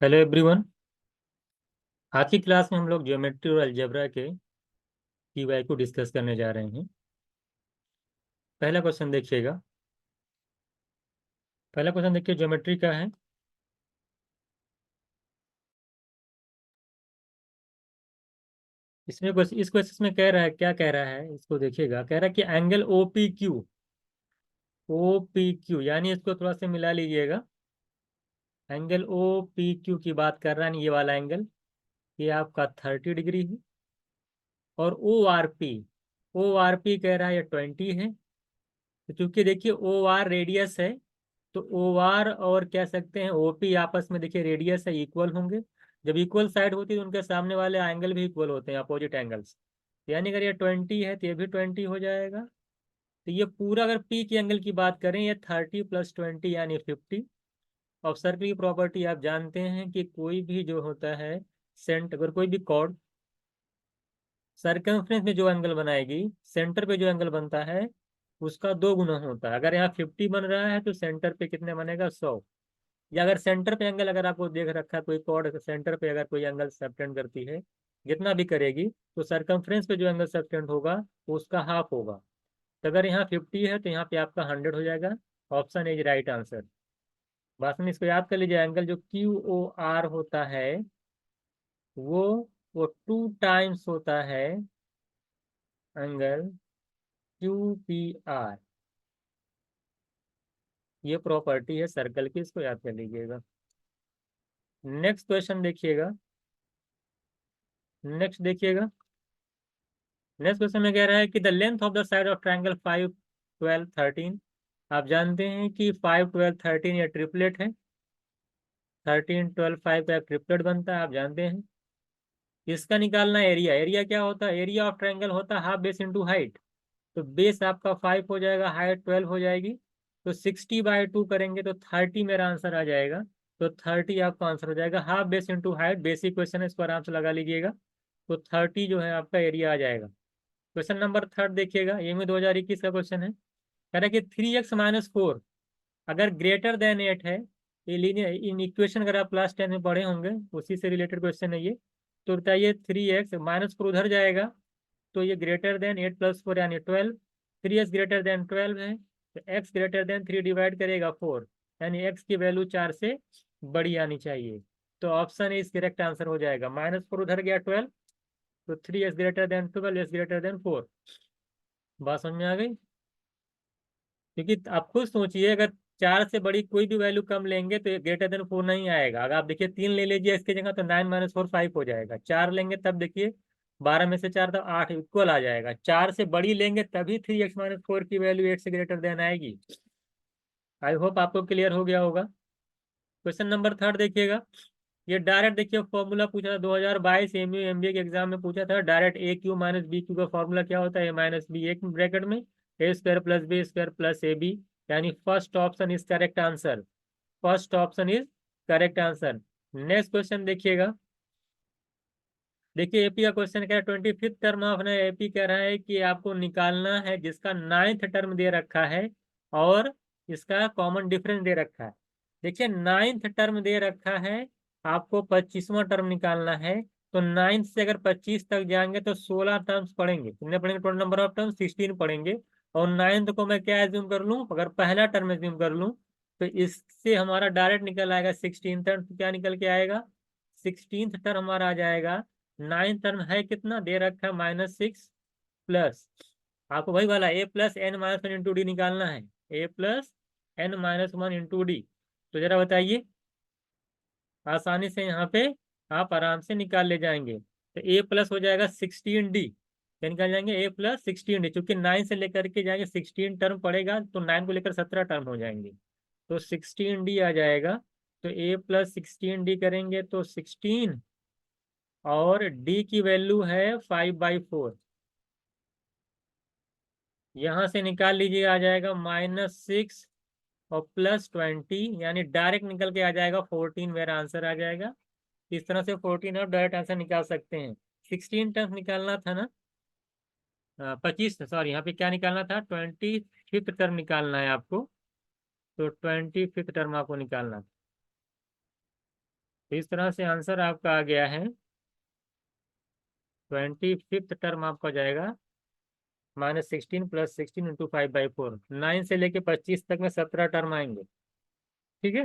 Hello everyone. आज की class में हम लोग ज्योमेट्री और अलजेब्रा के पीवाई को डिस्कस करने जा रहे हैं। पहला क्वेश्चन देखिएगा। पहला क्वेश्चन देखिए, ज्योमेट्री का है। इसमें इस क्वेश्चन में कह रहा है, क्या कह रहा है इसको देखिएगा। कह रहा है कि angle O P Q, O P Q यानी इसको थोड़ा सा मिला लीजिएगा। एंगल ओ पी क्यू की बात कर रहा है, ये वाला एंगल, ये आपका 30 डिग्री है। और ओ आर पी कह रहा है ये 20 है। तो चूंकि देखिए ओ आर रेडियस है, तो ओ आर और कह सकते हैं ओपी आपस में देखिए रेडियस है, इक्वल होंगे। जब इक्वल साइड होती है तो उनके सामने वाले एंगल भी इक्वल होते हैं, अपोजिट एंगल्स। यानी अगर ये 20 है तो ये भी 20 हो जाएगा। तो ये पूरा, अगर पी के एंगल की बात करें, ये 30 + 20 यानी 50। और सर्कल की प्रॉपर्टी आप जानते हैं कि कोई भी जो होता है अगर कोई भी कॉर्ड सर्कमफ्रेंस में जो एंगल बनाएगी, सेंटर पे जो एंगल बनता है उसका 2 गुना होता है। अगर यहाँ 50 बन रहा है तो सेंटर पे कितने बनेगा, 100। या अगर सेंटर पे एंगल, अगर आपको देख रखा है कोई कॉर्ड सेंटर पे अगर कोई एंगल सबटेंड करती है, जितना भी करेगी, तो सरकमफ्रेंस पे जो एंगल सबटेंड होगा वो उसका हाफ होगा। तो अगर यहाँ 50 है तो यहाँ पे आपका 100 हो जाएगा। Option is right answer. बस में इसको याद कर लीजिए, एंगल जो क्यू ओ आर होता है वो वो 2 टाइम्स होता है एंगल क्यू पी आर। ये प्रॉपर्टी है सर्कल की, इसको याद कर लीजिएगा। नेक्स्ट क्वेश्चन देखिएगा। नेक्स्ट देखिएगा। नेक्स्ट क्वेश्चन में कह रहा है कि the length of the side of triangle 5, 12, 13। आप जानते हैं कि 5, 12, 13 ये ट्रिपलेट है। 13, 12, 5 का ट्रिपलेट बनता है, आप जानते हैं। इसका निकालना एरिया। एरिया क्या होता है, एरिया ऑफ ट्रायंगल होता है हाफ बेस इंटू हाइट। तो बेस आपका 5 हो जाएगा, हाइट 12 हो जाएगी। तो 60/2 करेंगे तो 30 मेरा आंसर आ जाएगा। तो 30 आपका आंसर हो जाएगा। Half base into height, basic question है, इसको आराम से लगा लीजिएगा। तो 30 जो है आपका एरिया आ जाएगा। क्वेश्चन नंबर 3 देखिएगा, ये में 2021 का क्वेश्चन है। कह रहा है कि 3x - 4 अगर ग्रेटर देन 8 है। ये लीनियर इन इक्वेशन अगर आप क्लास 10 में पढ़े होंगे, उसी से रिलेटेड क्वेश्चन है ये। तो बताइए 3x - 4 उधर जाएगा तो ये ग्रेटर देन 8 + 4 यानी 12। 3x ग्रेटर देन 12 है, तो x ग्रेटर देन 3 डिवाइड करेगा 4, यानी x की वैल्यू 4 से बड़ी आनी चाहिए। तो ऑप्शन इज करेक्ट आंसर हो जाएगा। -4 उधर गया 12, तो 3x greater than 12, x greater than 4। बात समझ में आ गई। क्योंकि आप खुद सोचिए, अगर 4 से बड़ी कोई भी वैल्यू कम लेंगे तो ग्रेटर देन 4 नहीं आएगा। अगर आप देखिए 3 ले लीजिए इसकी जगह, तो 9 - 4 5 हो जाएगा। 4 लेंगे तब देखिए 12 में से 4 तब 8 इक्वल आ जाएगा। 4 से बड़ी लेंगे तभी 3x - 4 की वैल्यू 8 से ग्रेटर देन आएगी। आई होप आपको क्लियर हो गया होगा। क्वेश्चन नंबर 3 देखिएगा। ये डायरेक्ट देखिए फॉर्मूला पूछा था 2022 एमयू एमबीए के एग्जाम में पूछा था। Direct A cube minus B cube का फॉर्मूला क्या होता है, ए माइनस बी, एक ब्रैकेट में A square plus B square plus A B. यानी first option is correct answer. First option is correct answer. Next question देखिएगा। देखिए AP का क्वेश्चन कह रहा है 25th टर्म ऑफ ना, एपी कह रहा है कि आपको निकालना है जिसका 9th टर्म दे रखा है और इसका कॉमन डिफरेंस दे रखा है। देखिए 9th टर्म दे रखा है, आपको 25वां टर्म निकालना है। तो 9th से अगर 25 तक जाएंगे तो 16 टर्म्स पढ़ेंगे। कितने पढ़ेंगे, टोटल नंबर ऑफ टर्म 16 पढ़ेंगे। और 9th को मैं क्या एज्यूम कर लूँ, अगर पहला टर्म एज्यूम कर लूँ तो इससे हमारा डायरेक्ट निकल आएगा 16 टर्म। क्या निकल के आएगा, 16th टर्म हमारा आ जाएगा। 9th टर्म है कितना दे रखा है, -6 प्लस, आपको वही वाला a+n-1 × d निकालना है। a+n-1 × d। तो जरा बताइए, आसानी से यहाँ पे आप आराम से निकाल ले जाएंगे। तो a प्लस हो जाएगा 16d। क्या निकाल जाएंगे, a+16d। चूंकि 9 से लेकर के जाएंगे 16 टर्म पड़ेगा, तो 9 को लेकर 17 टर्म हो जाएंगे। तो 16d आ जाएगा। तो a+16d करेंगे तो 16, और d की वैल्यू है 5/4। यहां से निकाल लीजिए, आ जाएगा -6 और +20, यानी डायरेक्ट निकल के आ जाएगा 14, मेरा आंसर आ जाएगा। इस तरह से 14 और डायरेक्ट आंसर निकाल सकते हैं। 16 टर्म निकालना था ना, 25, सॉरी यहाँ पे क्या निकालना था, 25th टर्म निकालना है आपको। तो 25th टर्म आपको निकालना था। तो इस तरह से आंसर आपका आ गया है 25th टर्म आपका जाएगा -16 + 16 × 5/4। 9 से लेके 25 तक में 17 टर्म आएंगे। ठीक है,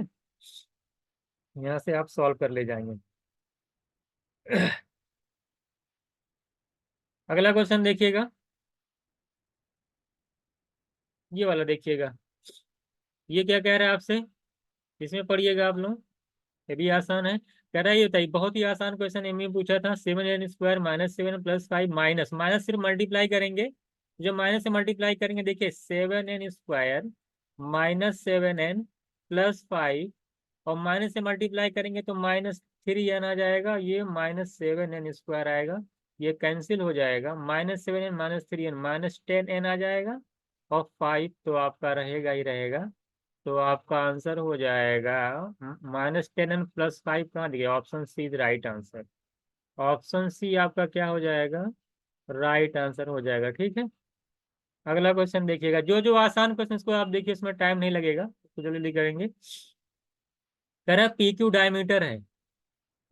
यहाँ से आप सॉल्व कर ले जाएंगे। अगला क्वेश्चन देखिएगा, ये वाला देखिएगा। ये क्या कह रहा है आपसे, इसमें पढ़िएगा आप लोग, ये भी आसान है। कह रहा है ये बताइए, बहुत ही आसान क्वेश्चन एमए पूछा था। 7n² -7 + 5 माइनस माइनस सिर्फ मल्टीप्लाई करेंगे, जो माइनस से मल्टीप्लाई करेंगे देखिए 7n² -7n + 5, और माइनस से मल्टीप्लाई करेंगे तो -3n आ जाएगा, ये -7n² आएगा, ये कैंसिल हो जाएगा। -7n -3n -10n आ जाएगा, और 5 तो आपका रहेगा ही रहेगा। तो आपका आंसर हो जाएगा -10n + 5 कहाँ दिया, option C is right answer. Option C आपका क्या हो जाएगा, राइट आंसर हो जाएगा। ठीक है, अगला क्वेश्चन देखिएगा। जो जो आसान क्वेश्चन को आप देखिए, इसमें टाइम नहीं लगेगा, तो जल्दी करेंगे। कह रहा है पी क्यू डायमीटर है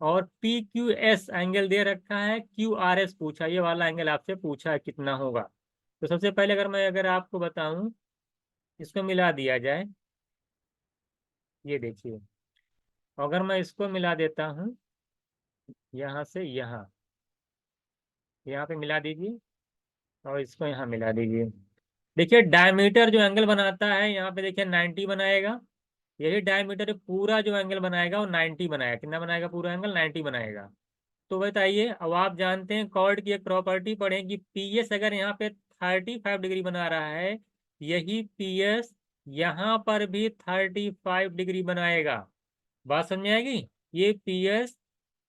और पी क्यू एस एंगल दे रखा है, क्यू आर एस पूछा, ये वाला एंगल आपसे पूछा है कितना होगा। तो सबसे पहले अगर आपको बताऊं, इसको मिला दिया जाए, ये देखिए, अगर मैं इसको मिला देता हूँ यहाँ से यहाँ, यहाँ पे मिला दीजिए, और इसको यहाँ मिला दीजिए। देखिए डायमीटर जो एंगल बनाता है यहाँ पे देखिए 90 बनाएगा, यही डायमीटर पूरा जो एंगल बनाएगा वो 90 बनाएगा। कितना बनाएगा, पूरा एंगल 90 बनाएगा। तो बताइए, अब आप जानते हैं कॉर्ड की एक प्रॉपर्टी पढ़ें कि पी एस अगर यहाँ पे 35 डिग्री बना रहा है, यही पी एस यहाँ पर भी 35 डिग्री बनाएगा। बात समझ में आएगी। ये पी एस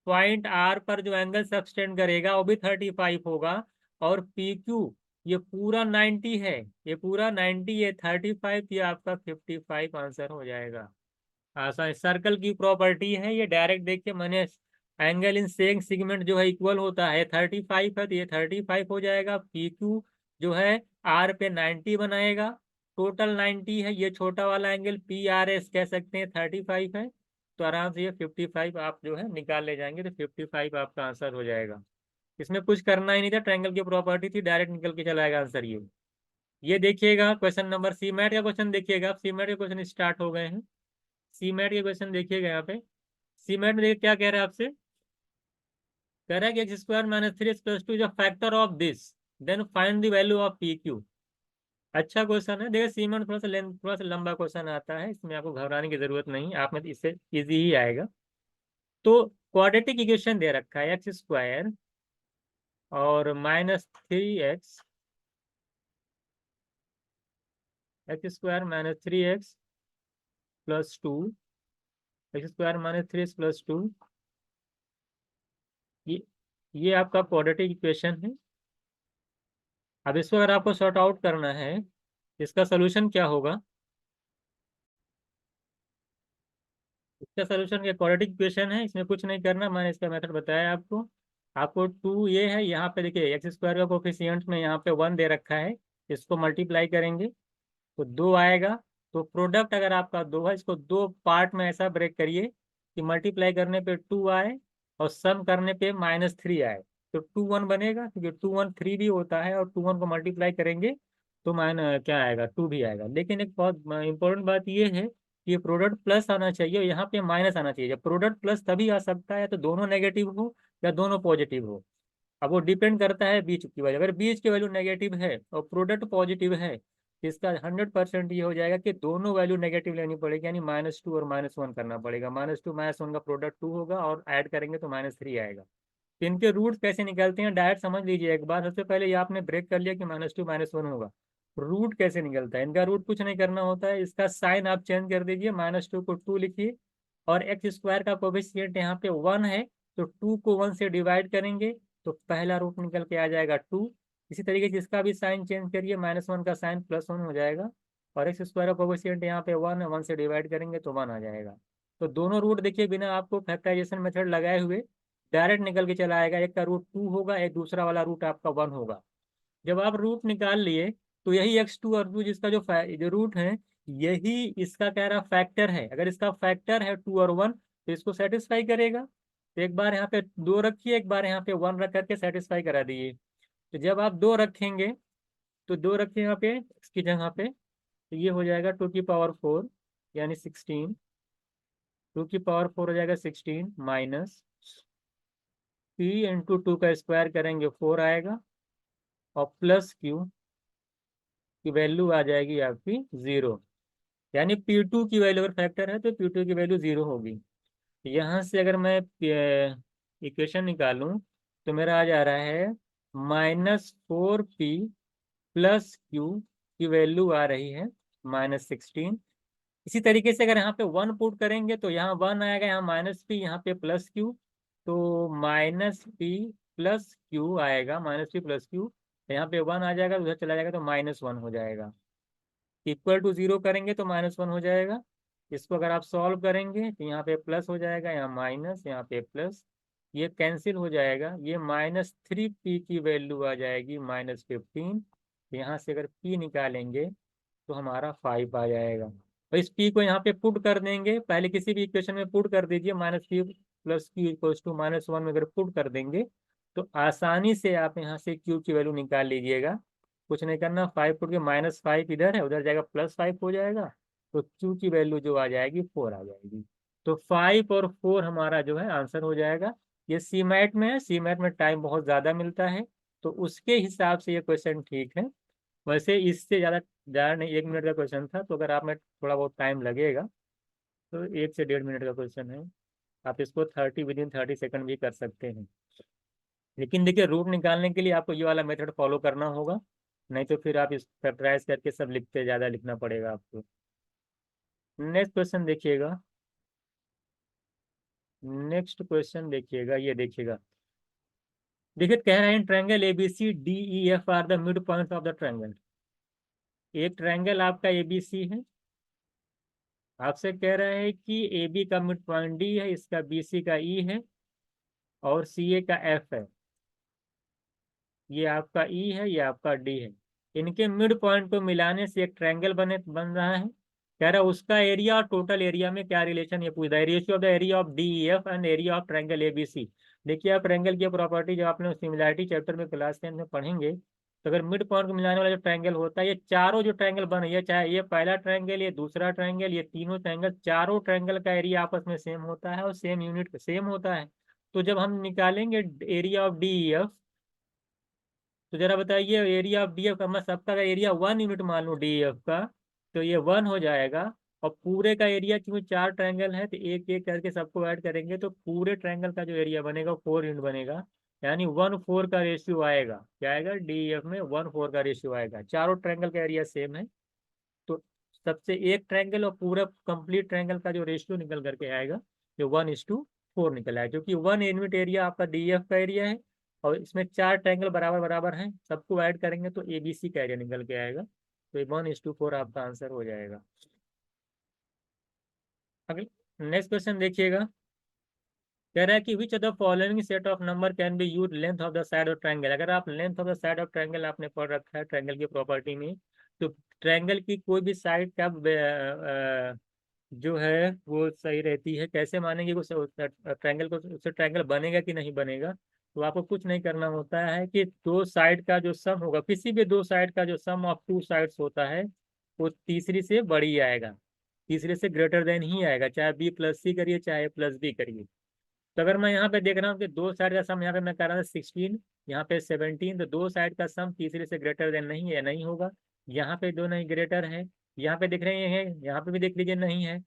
पॉइंट आर पर जो एंगल सब्सटेंड करेगा वो भी 35 होगा, और पी क्यू ये पूरा 90 है, ये पूरा 90, ये 35, ये आपका 55 आंसर हो जाएगा। आसान, सर्कल की प्रॉपर्टी है ये, डायरेक्ट देखिए मैंने, एंगल इन सेम सेगमेंट जो है इक्वल होता है, 35 है तो ये 35 हो जाएगा। पी क्यू जो है आर पे 90 बनाएगा, टोटल 90 है। ये छोटा वाला एंगल पी आर एस कह सकते हैं 35 है, तो आराम से ये 55 आप जो है निकाल ले जाएंगे, तो 55 आपका आंसर हो जाएगा। इसमें कुछ करना ही नहीं था, ट्रायंगल की प्रॉपर्टी थी, डायरेक्ट निकल के चला आएगा आंसर ये। ये देखिएगा क्वेश्चन नंबर, सी मैट का क्वेश्चन देखिएगा आप, सी मैट के क्वेश्चन स्टार्ट हो गए हैं। सी मैट के क्वेश्चन देखिएगा यहाँ पे। सी मैट में देखिए क्या कह रहा है आपसे, कह रहा है कि x² - 3x + 2 is a factor of this, then find the value of P Q. अच्छा क्वेश्चन है, देखिए सी मैट थोड़ा सा लेंथ, थोड़ा सा लंबा क्वेश्चन आता है, इसमें आपको घबराने की जरूरत नहीं, आप में इससे इजी ही आएगा। तो क्वाड्रेटिक इक्वेशन दे रखा है x² और -3x, x² - 3x + 2, x² - 3x + 2, ये ये आपका क्वाड्रेटिक इक्वेशन है। अब इसको अगर आपको सॉर्ट आउट करना है, इसका सोल्यूशन क्या होगा, इसका सोल्यूशन ये क्वाड्रेटिक इक्वेशन है, इसमें कुछ नहीं करना, मैंने इसका मेथड बताया आपको। आपको 2 ये है, यहाँ पे देखिए x² का कोफिशिएंट में यहाँ पे 1 दे रखा है, इसको मल्टीप्लाई करेंगे तो 2 आएगा। तो प्रोडक्ट अगर आपका 2 है, इसको 2 पार्ट में ऐसा ब्रेक करिए कि मल्टीप्लाई करने पे 2 आए और सम करने पे -3 आए, तो 2 1 बनेगा, क्योंकि 2 1 3 भी होता है, और 2 1 को मल्टीप्लाई करेंगे तो क्या आएगा, 2 भी आएगा। लेकिन एक बहुत इंपॉर्टेंट बात ये है कि ये प्रोडक्ट प्लस आना चाहिए और यहाँ पे माइनस आना चाहिए। जब प्रोडक्ट प्लस तभी आ सकता है तो दोनों नेगेटिव हो या दोनों पॉजिटिव हो, अब वो डिपेंड करता है बीच की वैल्यू। अगर बीच की वैल्यू नेगेटिव है और प्रोडक्ट पॉजिटिव है, तो इसका 100% ये हो जाएगा कि दोनों वैल्यू नेगेटिव लेनी पड़ेगी, यानी -2 और -1 करना पड़ेगा। -2 -1 का प्रोडक्ट 2 होगा, और ऐड करेंगे तो -3 आएगा। तो इनके रूट कैसे निकलते हैं डायरेक्ट समझ लीजिए एक बार। सबसे पहले ये आपने ब्रेक कर लिया कि -2 -1 होगा, रूट कैसे निकलता है इनका, रूट कुछ नहीं करना होता है, इसका साइन आप चेंज कर दीजिए, -2 को 2 लिखिए, और x² का कोफिशिएंट यहाँ पे 1 है, तो 2 को 1 से डिवाइड करेंगे तो पहला रूट निकल के आ जाएगा 2। इसी तरीके से इसका भी साइन चेंज करिए, -1 का साइन +1 हो जाएगा, और x² का कोफिशिएंट यहाँ पे 1 है, 1 से डिवाइड करेंगे तो 1 आ जाएगा। तो दोनों रूट देखिए बिना आपको फैक्टराइजेशन मेथड लगाए हुए डायरेक्ट निकल के चला आएगा। एक का रूट 2 होगा, एक दूसरा वाला रूट आपका 1 होगा। जब आप रूट निकाल लिए तो यही x2 और 2 जिसका जो रूट है, यही इसका कह रहा फैक्टर है। अगर इसका फैक्टर है 2 और 1, तो इसको सेटिस्फाई करेगा। तो एक बार यहाँ पे 2 रखिए, एक बार यहाँ पे 1 रख करके सेटिस्फाई करा दीजिए। तो जब आप 2 रखेंगे तो 2 रखिए यहाँ पे इसकी जगह पे, तो ये हो जाएगा 2 की पावर 4 यानी 16। 2 की पावर 4 हो जाएगा 16 माइनस p इंटू 2 का स्क्वायर करेंगे 4 आएगा, और प्लस q की वैल्यू आ जाएगी आपकी 0। यानी P2 की वैल्यू अगर फैक्टर है तो P2 की वैल्यू 0 होगी। यहाँ से अगर मैं इक्वेशन निकालूं तो मेरा आ जा रहा है -4p प्लस क्यू की वैल्यू आ रही है -16। इसी तरीके से अगर यहाँ पे 1 पुट करेंगे तो यहाँ 1 आएगा, यहाँ -p, यहाँ पे प्लस क्यू। तो -p प्लस क्यू आएगा, -p प्लस क्यू, यहाँ पे 1 आ जाएगा, उधर चला जाएगा तो -1 हो जाएगा। इक्वल टू 0 करेंगे तो -1 हो जाएगा। इसको अगर आप सॉल्व करेंगे तो यहाँ पे प्लस हो जाएगा, यहाँ माइनस, यहाँ पे प्लस, ये कैंसिल हो जाएगा। ये -3p की वैल्यू आ जाएगी -15। यहाँ से अगर p निकालेंगे तो हमारा 5 आ जाएगा। तो इस p को यहाँ पे पुट कर देंगे, पहले किसी भी इक्वेशन में पुट कर दीजिए, -p plus Q equals to -1 में अगर पुट कर देंगे तो आसानी से आप यहाँ से q की वैल्यू निकाल लीजिएगा। कुछ नहीं करना, 5 पुट के -5 इधर है, उधर जाएगा +5 हो जाएगा, तो q की वैल्यू जो आ जाएगी 4 आ जाएगी। तो 5 और 4 हमारा जो है आंसर हो जाएगा। ये सी मैट में है, सी मैट में टाइम बहुत ज़्यादा मिलता है, तो उसके हिसाब से ये क्वेश्चन ठीक है। वैसे इससे ज़्यादा नहीं, 1 मिनट का क्वेश्चन था, तो अगर आप में थोड़ा बहुत टाइम लगेगा तो 1 से 1.5 मिनट का क्वेश्चन है। आप इसको 30 विदिन 30 सेकंड भी कर सकते हैं। लेकिन देखिए, रूट निकालने के लिए आपको ये वाला मेथड फॉलो करना होगा, नहीं तो फिर आप इस फैक्टराइज करके सब लिखते, ज़्यादा लिखना पड़ेगा आपको। नेक्स्ट क्वेश्चन देखिएगा, नेक्स्ट क्वेश्चन देखिएगा, ये देखिएगा। देखिए कह रहे हैं triangle ABCDEF are the mid point of the triangle. एक ट्रायंगल आपका ABC है, आपसे कह रहा है कि AB का मिड पॉइंट D है, इसका BC का E है, और CA का F है। ये आपका E है, ये आपका D है। इनके मिड पॉइंट को मिलाने से एक ट्रायंगल बन रहा है। कह रहा है उसका एरिया और टोटल एरिया में क्या रिलेशन, ये पूछ रहा है। Ratio of the area of DEF and area of triangle ABC। देखिए, आप ट्रायंगल की प्रॉपर्टी जब आपने सिमिलैरिटी चैप्टर में क्लास 10 में पढ़ेंगे, तो अगर मिड पॉइंट को मिलाने वाला जो ट्रायंगल होता है, ये चारों जो ट्रायंगल बने, ये चाहे ये पहला ट्रायंगल, ये दूसरा ट्रायंगल, ये तीनों ट्रायंगल, चारों ट्रायंगल का एरिया आपस में सेम होता है और सेम यूनिट सेम होता है। तो जब हम निकालेंगे एरिया ऑफ DEF, तो जरा बताइए एरिया ऑफ DEF का, मैं सबका एरिया 1 यूनिट मान लूँ DEF का, तो ये 1 हो जाएगा। और पूरे का एरिया, क्योंकि 4 ट्रायंगल है तो एक एक करके सबको ऐड करेंगे तो पूरे ट्रायंगल का जो एरिया बनेगा 4 यूनिट बनेगा। यानी 1:4 का रेशियो आएगा। क्या आएगा? DEF में 1:4 का रेशियो आएगा। चारों ट्रायंगल का एरिया सेम है, तो सबसे एक ट्रायंगल और पूरा कंप्लीट ट्रायंगल का जो रेशियो निकल करके आएगा, जो 1:4 निकल आएगा, क्योंकि 1 यूनिट एरिया आपका DEF का एरिया है, और इसमें 4 ट्रायंगल बराबर बराबर हैं, सबको ऐड करेंगे तो ABC का एरिया निकल के आएगा। तो ये 1:4 आपका आंसर हो जाएगा। अगले नेक्स्ट क्वेश्चन देखिएगा, कह रहा है कि which of the following set of number can be use length of the side of triangle. अगर आप length of the side of triangle आपने पढ़ रखा है ट्रायंगल की प्रॉपर्टी में, तो ट्रायंगल की कोई भी साइड का जो है वो सही रहती है। कैसे मानेंगे वो ट्रायंगल को, उससे ट्रायंगल बनेगा कि नहीं बनेगा? तो आपको कुछ नहीं करना होता है कि दो साइड का जो सम होगा, किसी भी दो साइड का जो सम ऑफ टू साइड्स होता है, वो तीसरी से बड़ी आएगा, तीसरे से ग्रेटर देन ही आएगा, चाहे B+C करिए चाहे A+B करिए। तो अगर मैं यहाँ पे देख रहा हूँ कि दो साइड का सम, यहाँ पे मैं कर रहा था 16, यहाँ पे 17, तो दो साइड का सम तीसरे से ग्रेटर देन नहीं है, नहीं होगा। यहाँ पे दो नहीं ग्रेटर है, यहाँ पे दिख रहे हैं, यहाँ पे भी देख लीजिए नहीं है।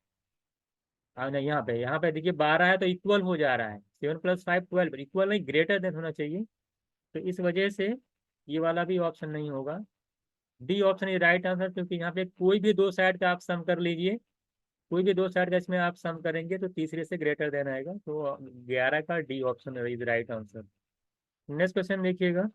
नहीं, यहाँ पे देखिए 12 है तो इक्वल हो जा रहा है, 7+5 12, इक्वल नहीं, ग्रेटर देन होना चाहिए। तो इस वजह से ये वाला भी ऑप्शन नहीं होगा। D option is right answer, क्योंकि यहाँ पे कोई भी दो साइड का आप सम कर लीजिए, कोई भी दो साइड का इसमें आप सम करेंगे तो तीसरे से ग्रेटर देन आएगा। तो 11 का D option is right answer. Next question देखिएगा,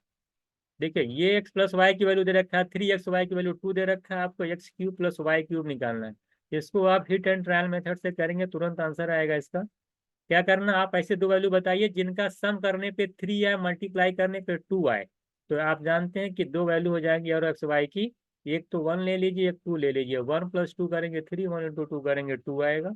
देखिए ये x+y की वैल्यू दे रखा है, 3xy की वैल्यू 2 दे रखा है, आपको x³ + y³ निकालना है। इसको आप हिट एंड ट्रायल मेथड से करेंगे, तुरंत आंसर आएगा इसका। क्या करना, आप ऐसे दो वैल्यू बताइए जिनका सम करने पे 3 आए, मल्टीप्लाई करने पे 2 आए। तो आप जानते हैं कि दो वैल्यू हो जाएंगी और xy की, एक तो 1 ले लीजिए, एक 2 ले लीजिए। 1 + 2 करेंगे 3, 1 × 2 करेंगे 2 आएगा।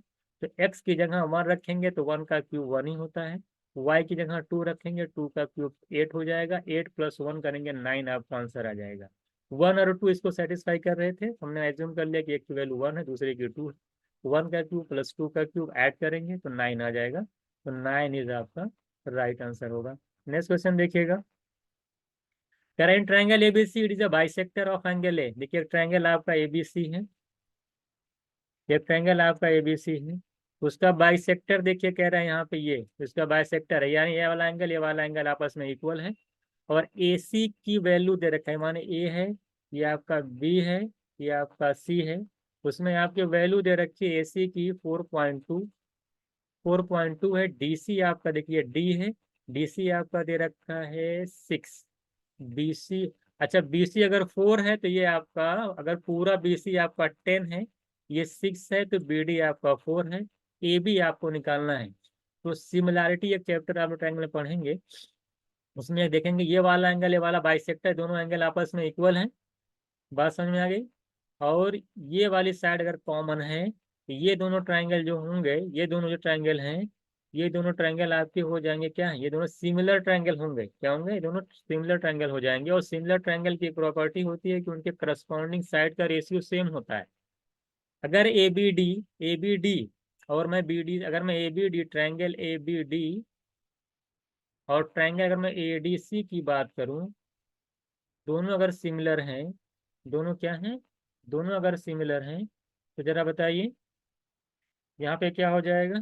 तो x की जगह 1 रखेंगे तो 1 का क्यूब 1 ही होता है, y की जगह 2 रखेंगे 2 का क्यूब 8 हो जाएगा, 8 + 1 करेंगे 9 आपका आंसर आ जाएगा। 1 और 2 इसको सेटिस्फाई कर रहे थे, हमने एज्यूम कर लिया कि एक की वैल्यू 1 है दूसरे की 2 है, 1 का क्यूब + 2 का क्यूब ऐड करेंगे तो 9 आ जाएगा, तो 9 इज आपका राइट आंसर होगा। नेक्स्ट क्वेश्चन देखिएगा, current triangle ABC it is a bisector of angle A. देखिए ट्रायंगल आपका एबीसी है, ये ट्रायंगल आपका एबीसी है, उसका बाइसेक्टर देखिए कह रहा है यहाँ पे ये उसका बाइसेक्टर है, यानी ये वाला एंगल आपस में इक्वल है, और ए सी की वैल्यू दे रखा है, माने ए है, ये आपका बी है, ये आपका सी है, उसमें आपकी वैल्यू दे रखी है ए सी की 4.2 है, डी सी आपका देखिए डी है, डी सी आपका दे रखा है 6, बी सी, अच्छा बी सी अगर 4 है तो ये आपका, अगर पूरा बी सी आपका 10 है, ये 6 है, तो बी डी आपका 4 है, ए बी आपको निकालना है। तो सिमिलैरिटी एक चैप्टर आप ट्रायंगल में पढ़ेंगे, उसमें देखेंगे ये वाला एंगल ये वाला बाइसेक्टर, दोनों एंगल आपस में इक्वल हैं, बात समझ में आ गई। और ये वाली साइड अगर कॉमन है तो ये दोनों ट्रायंगल जो होंगे, ये दोनों जो ट्रायंगल हैं, ये दोनों ट्रायंगल आपके हो जाएंगे क्या, ये दोनों सिमिलर ट्रायंगल होंगे, क्या होंगे, ये दोनों सिमिलर ट्रायंगल हो जाएंगे। और सिमिलर ट्रायंगल की प्रॉपर्टी होती है कि उनके करस्पॉन्डिंग साइड का रेशियो सेम होता है। अगर ए बी डी और मैं बी डी, अगर मैं A B D triangle A B D और ट्रायंगल अगर मैं ए डी सी की बात करूं, दोनों अगर सिमिलर हैं, दोनों क्या हैं, दोनों अगर सिमिलर हैं, तो जरा बताइए यहाँ पे क्या हो जाएगा।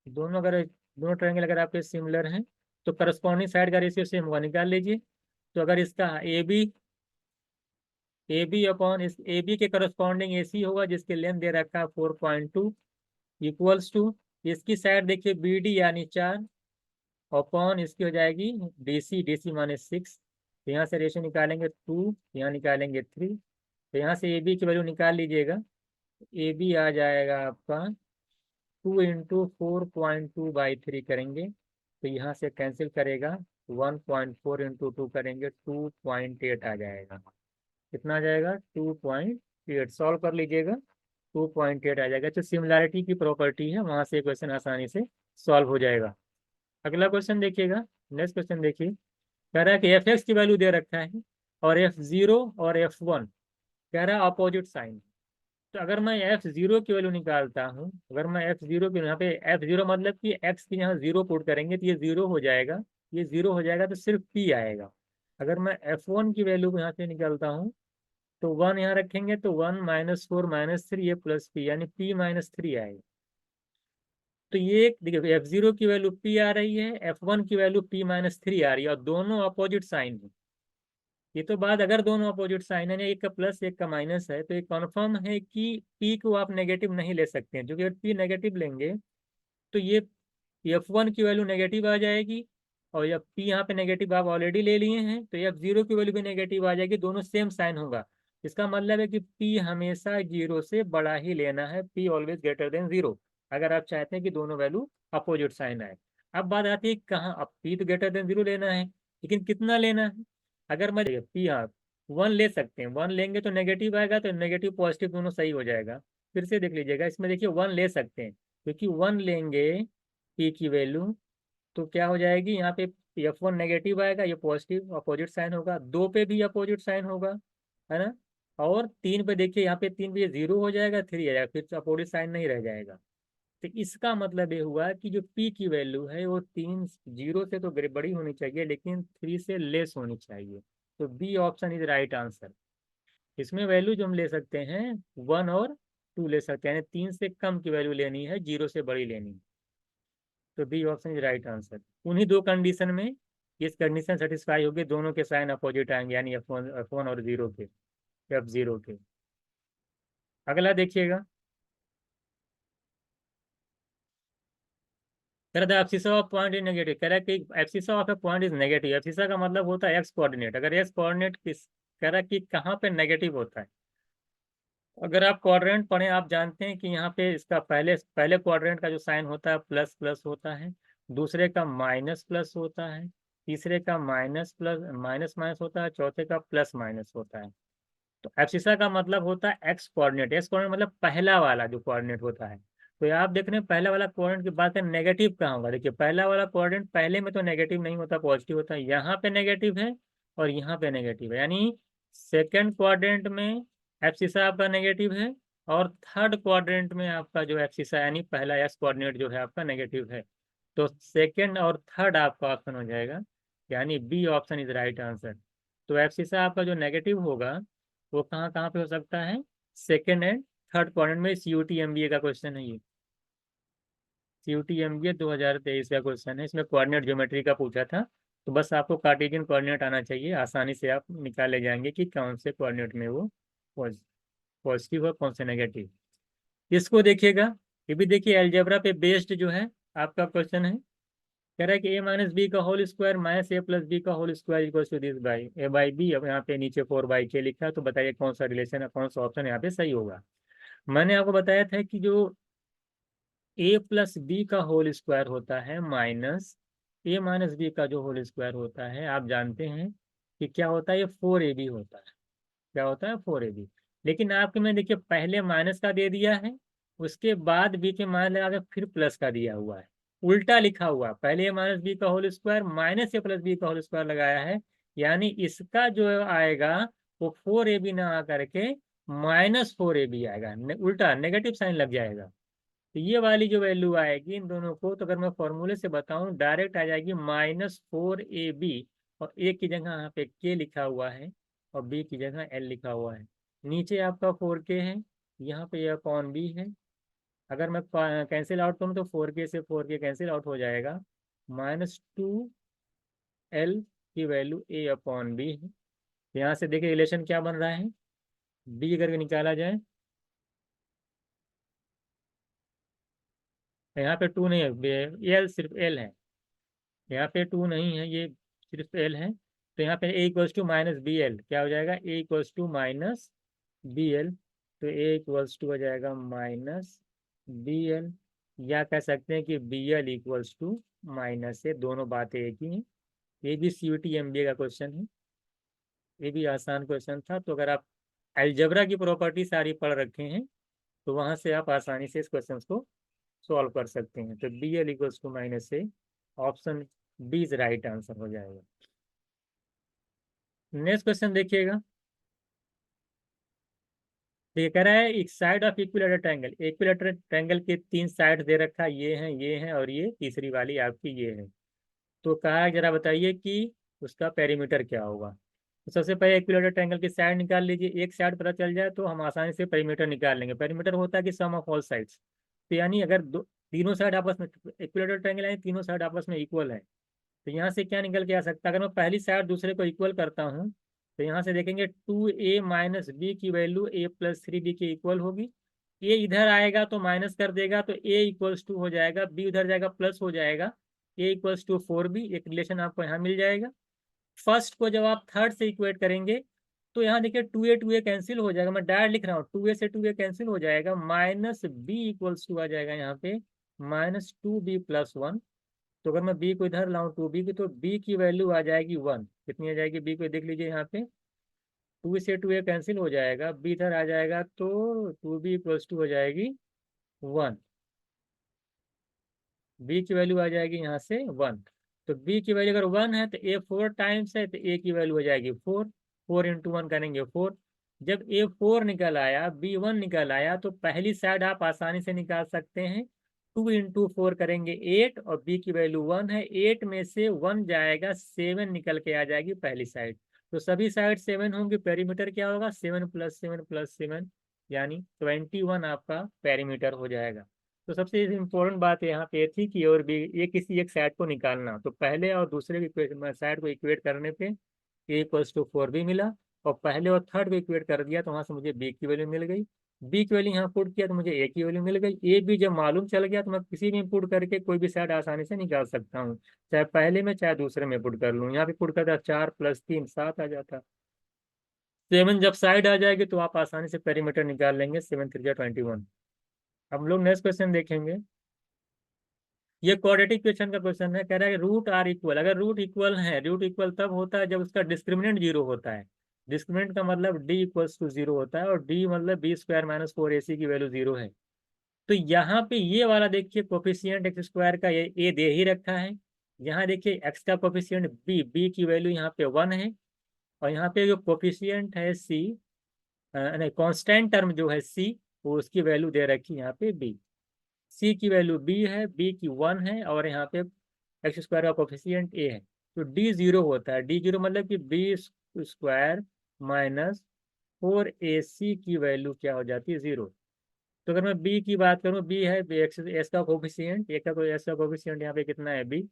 दोनों ट्रायंगल अगर आपके सिमिलर हैं तो करस्पॉन्डिंग साइड का रेशियो सेम होगा, निकाल लीजिए। तो अगर इसका ए बी अपॉन इस ए बी के करस्पॉन्डिंग ए सी होगा, जिसके लेंथ दे रखा है 4.2, इक्वल्स टू इसकी साइड देखिए बी डी यानी 4, अपॉन इसकी हो जाएगी डी सी माने 6, तो यहाँ से रेशियो निकालेंगे 2, यहाँ निकालेंगे 3, तो यहाँ से ए बी की वैल्यू निकाल लीजिएगा, ए बी आ जाएगा आपका 2 × 4.2/3 करेंगे तो यहाँ से कैंसिल करेगा, 1.4 × 2 करेंगे 2.8 आ जाएगा, कितना आ जाएगा 2.8, सॉल्व कर लीजिएगा 2.8 आ जाएगा। तो सिमिलैरिटी की प्रॉपर्टी है, वहां से क्वेश्चन आसानी से सॉल्व हो जाएगा। अगला क्वेश्चन देखिएगा, नेक्स्ट क्वेश्चन देखिए, कह रहा है कि एफ एक्स की वैल्यू दे रखा है और F0 और F1 कह रहा है अपोजिट साइन। तो अगर मैं F0 की वैल्यू निकालता हूँ, अगर मैं F0 की, यहाँ पे F0 मतलब कि x की यहाँ 0 पुट करेंगे तो ये 0 हो जाएगा, ये 0 हो जाएगा तो सिर्फ p आएगा। अगर मैं F1 की वैल्यू को यहाँ से निकालता हूँ तो 1 यहाँ रखेंगे तो 1 -4 -3 ये प्लस p यानी p-3 आएगा। तो ये देखिए F0 की वैल्यू p आ रही है, F1 की वैल्यू p-3 आ रही है, और दोनों अपोजिट साइन है। ये तो बात अगर दोनों अपोजिट साइन है, एक का प्लस एक का माइनस है, तो ये कन्फर्म है कि p को आप नेगेटिव नहीं ले सकते हैं, क्योंकि अगर p नेगेटिव लेंगे तो ये F1 की वैल्यू नेगेटिव आ जाएगी, और जब p यहाँ पे नेगेटिव आप ऑलरेडी ले लिए हैं तो F0 की वैल्यू भी नेगेटिव आ जाएगी, दोनों सेम साइन होगा। इसका मतलब है कि p हमेशा 0 से बड़ा ही लेना है, p ऑलवेज ग्रेटर देन 0, अगर आप चाहते हैं कि दोनों वैल्यू अपोजिट साइन आए। अब बात आती है कहाँ, अब p तो ग्रेटर देन 0 लेना है, लेकिन कितना लेना है। अगर मैं p आप 1 ले सकते हैं, 1 लेंगे तो नेगेटिव आएगा, तो नेगेटिव पॉजिटिव दोनों सही हो जाएगा। फिर से देख लीजिएगा, इसमें देखिए 1 ले सकते हैं, क्योंकि 1 लेंगे p की वैल्यू तो क्या हो जाएगी, यहाँ पे F1 नेगेटिव आएगा, ये पॉजिटिव अपोजिट साइन होगा, 2 पे भी अपोजिट साइन होगा, है ना, और 3 पे देखिए, यहाँ पे 3 पे 0 हो जाएगा, 3 आ जाएगा, फिर अपोजिट साइन नहीं रह जाएगा। तो इसका मतलब ये हुआ कि जो p की वैल्यू है वो 3 0 से तो बड़ी होनी चाहिए, लेकिन 3 से लेस होनी चाहिए। तो B option is right answer. इसमें वैल्यू जो हम ले सकते हैं 1 और 2 ले सकते हैं, यानी 3 से कम की वैल्यू लेनी है, 0 से बड़ी लेनी है। तो B option is right answer. उन्हीं दो कंडीशन में इस कंडीशन सेटिस्फाई होगी, दोनों के साइन अपोजिट आएंगे, यानी F1 और 0 के, F0 के। अगला देखिएगा, कह रहा था abscissa of point is negative, कह रहा है कि abscissa of A point is negative, abscissa का मतलब होता है एक्स कोऑर्डिनेट, अगर एक्स कोऑर्डिनेट किस, कह रहा है कि कहाँ पे नेगेटिव होता है। अगर आप क्वाड्रेंट पढ़ें, आप जानते हैं कि यहाँ पे इसका पहले पहले क्वाड्रेंट का जो साइन होता है प्लस प्लस होता है, दूसरे का माइनस प्लस होता है, तीसरे का माइनस प्लस माइनस माइनस होता है, चौथे का प्लस माइनस होता है। तो एब्सिसा का मतलब होता है एक्स कोऑर्डिनेट, एक्स कोऑर्डिनेट मतलब पहला वाला जो कोऑर्डिनेट होता है। तो आप देख रहे हैं पहला वाला क्वाड्रेंट की बात है, नेगेटिव कहाँ होगा। देखिए पहला वाला क्वाड्रेंट पहले में तो नेगेटिव नहीं होता, पॉजिटिव होता है। यहाँ पे नेगेटिव है और यहाँ पे नेगेटिव है, यानी सेकंड क्वाड्रेंट में एब्सिसा आपका नेगेटिव है, और थर्ड क्वाड्रेंट में आपका जो एब्सिसा यानी पहला एस कोऑर्डिनेट जो है आपका नेगेटिव है। तो सेकंड और थर्ड आपका ऑप्शन हो जाएगा, यानी B option is right answer. तो एब्सिसा आपका जो नेगेटिव होगा वो कहाँ कहाँ पे हो सकता है, सेकंड एंड थर्ड क्वाड्रेंट में। CUT MBA का क्वेश्चन है ये, CUT MBA 2023 का क्वेश्चन है, इसमें कोऑर्डिनेट ज्योमेट्री का पूछा था। तो बस आपको कार्टेशियन कोऑर्डिनेट आना चाहिए, आसानी से आप निकाल ले जाएंगे कि कौन से कोऑर्डिनेट में वो पॉजिटिव और कौन से नेगेटिव। इसको देखिएगा, ये भी देखिए अलजेब्रा पे बेस्ड जो है आपका क्वेश्चन है। कह रहा है कि a - b का होल स्क्वायर माइनस a+b का whole square equal to this by a/b। अब यहाँ पे नीचे 4/k लिखा है, तो बताइए कौन सा रिलेशन है, कौन सा ऑप्शन यहाँ पे सही होगा। मैंने आपको बताया था कि जो a+b का होल स्क्वायर होता है माइनस a - b का जो होल स्क्वायर होता है, आप जानते हैं कि क्या होता है, ये 4ab होता है। क्या होता है, 4ab। लेकिन आपके में देखिए पहले माइनस का दे दिया है, उसके बाद बी के माइनस लगा के फिर प्लस का दिया हुआ है, उल्टा लिखा हुआ। पहले a - b का होल स्क्वायर माइनस a+b का होल स्क्वायर लगाया है, यानी इसका जो आएगा वो 4ab ना आकर के -4ab आएगा, उल्टा नेगेटिव साइन लग जाएगा। तो ये वाली जो वैल्यू आएगी इन दोनों को, तो अगर मैं फॉर्मूले से बताऊं डायरेक्ट आ जाएगी -4ab, और ए की जगह यहाँ पे के लिखा हुआ है और बी की जगह एल लिखा हुआ है। नीचे आपका 4k है, यहाँ पे ये अपॉन बी है। अगर मैं कैंसिल आउट करूँ तो 4k से 4k कैंसिल आउट हो जाएगा, -2l की वैल्यू a/b है। यहाँ से देखिए रिलेशन क्या बन रहा है, बी करके निकाला जाए, यहाँ पे 2 नहीं है, एल सिर्फ एल है, यहाँ पे 2 नहीं है, ये सिर्फ एल है। तो यहाँ पे a = -bl क्या हो जाएगा, a = -bl। तो a = हो जाएगा -bl, या कह सकते हैं कि bl = माइनस से, दोनों बातें एक ही हैं। ये भी CUT MBA का क्वेश्चन है, ये भी आसान क्वेश्चन था। तो अगर आप अलजेब्रा की प्रॉपर्टी सारी पढ़ रखे हैं तो वहां से आप आसानी से इस क्वेश्चन को सॉल्व कर सकते हैं। तो bl = माइनस से, option B is right answer हो जाएगा। नेक्स्ट क्वेश्चन देखिएगा, तो ये कह रहा है एक side of equilateral triangle, equilateral triangle के 3 साइड दे रखा है, ये है और ये तीसरी वाली आपकी ये है। तो कहा है जरा बताइए कि उसका पेरीमीटर क्या होगा। तो सबसे पहले इक्विलेटरल ट्रायंगल की साइड निकाल लीजिए, एक साइड पता चल जाए तो हम आसानी से पेरीमीटर निकाल लेंगे। पेरीमीटर होता है कि सम ऑफ ऑल साइड्स। तो यानी अगर तीनों साइड आपस में, इक्विलेटरल ट्रायंगल यानी तीनों साइड आपस में इक्वल है, तो यहाँ से क्या निकल के आ सकता है, अगर मैं पहली साइड दूसरे को इक्वल करता हूँ तो यहाँ से देखेंगे 2a - b की वैल्यू a+3b के इक्वल होगी। ए इधर आएगा तो माइनस कर देगा, तो a = हो जाएगा, b उधर जाएगा प्लस हो जाएगा, a = 4b। एक रिलेशन आपको यहाँ मिल जाएगा। फर्स्ट को जब आप थर्ड से इक्वेट करेंगे तो यहाँ देखिए 2a कैंसिल हो जाएगा, मैं डायरेक्ट लिख रहा हूँ, 2a से 2a कैंसिल हो जाएगा, -b = आ जाएगा यहाँ पे -2b+1। तो अगर मैं b को इधर लाऊं 2b की, तो b की वैल्यू आ जाएगी 1। कितनी आ जाएगी b को देख लीजिए यहाँ पे, 2 से 2a कैंसिल हो जाएगा, b इधर आ जाएगा तो 2b = हो जाएगी 1। b की वैल्यू आ जाएगी यहाँ से 1। तो b की वैल्यू अगर 1 है तो a 4 टाइम्स है, तो a की वैल्यू हो जाएगी 4। 4 × 1 करेंगे 4। जब a 4 निकल आया, b 1 निकल आया, तो पहली साइड आप आसानी से निकाल सकते हैं। 2 × 4 करेंगे 8, और b की वैल्यू 1 है, 8 में से 1 जाएगा, 7 निकल के आ जाएगी पहली साइड। तो सभी साइड 7 होंगे, पेरीमीटर क्या होगा, 7 + 7 + 7 यानी 21 आपका पेरीमीटर हो जाएगा। तो सबसे इम्पोर्टेंट बात यहाँ पे थी कि और भी ये किसी एक साइड को निकालना, तो पहले और दूसरे की साइड को इक्वेट करने पे a = 4b मिला, और पहले और थर्ड को इक्वेट कर दिया तो वहां से मुझे b की वैल्यू मिल गई। b की वैल्यू यहाँ पुट किया तो मुझे a की वैल्यू मिल गई। a भी जब मालूम चल गया तो मैं किसी भी पुट करके कोई भी साइड आसानी से निकाल सकता हूँ, चाहे पहले में चाहे दूसरे में पुट कर लूँ। यहाँ पे पुट करता 4 + 3 7 आ जाता। 7 जब साइड आ जाएगी तो आप आसानी से पेरीमीटर निकाल लेंगे, 7 × 3 = 21। हम लोग नेक्स्ट क्वेश्चन देखेंगे। ये क्वाड्रेटिक क्वेश्चन का क्वेश्चन है, कह रहा है रूट आर इक्वल। अगर रूट इक्वल है, रूट इक्वल तब होता है जब उसका डिस्क्रिमिनेंट 0 होता है। डिस्क्रिमिनेंट का मतलब d = 0 होता है, और d मतलब b² - 4ac की वैल्यू 0 है। तो यहाँ पे ये वाला देखिए कोफिशिएंट एक्स स्क्वायर का ये दे ही रखा है। यहाँ देखिए एक्स का कोफिशिएंट बी की वैल्यू यहाँ पे 1 है, और यहाँ पे जो कोफिशिएंट है सी, नहीं कांस्टेंट टर्म जो है सी, वो उसकी वैल्यू दे रखी है यहाँ पे बी। सी की वैल्यू बी है, बी की 1 है, और यहाँ पे एक्स स्क्वायर का कोफिशिएंट ए है। तो डी जीरो होता है। डी जीरो मतलब कि बी स्क्वायर माइनस 4ac की वैल्यू क्या हो जाती है, जीरो। तो अगर मैं बी की बात करूँ, बी है एक्स एस का कोफिशिएंट, ए का कोई एस का कोफिशिएंट यहाँ पे कितना है, बी,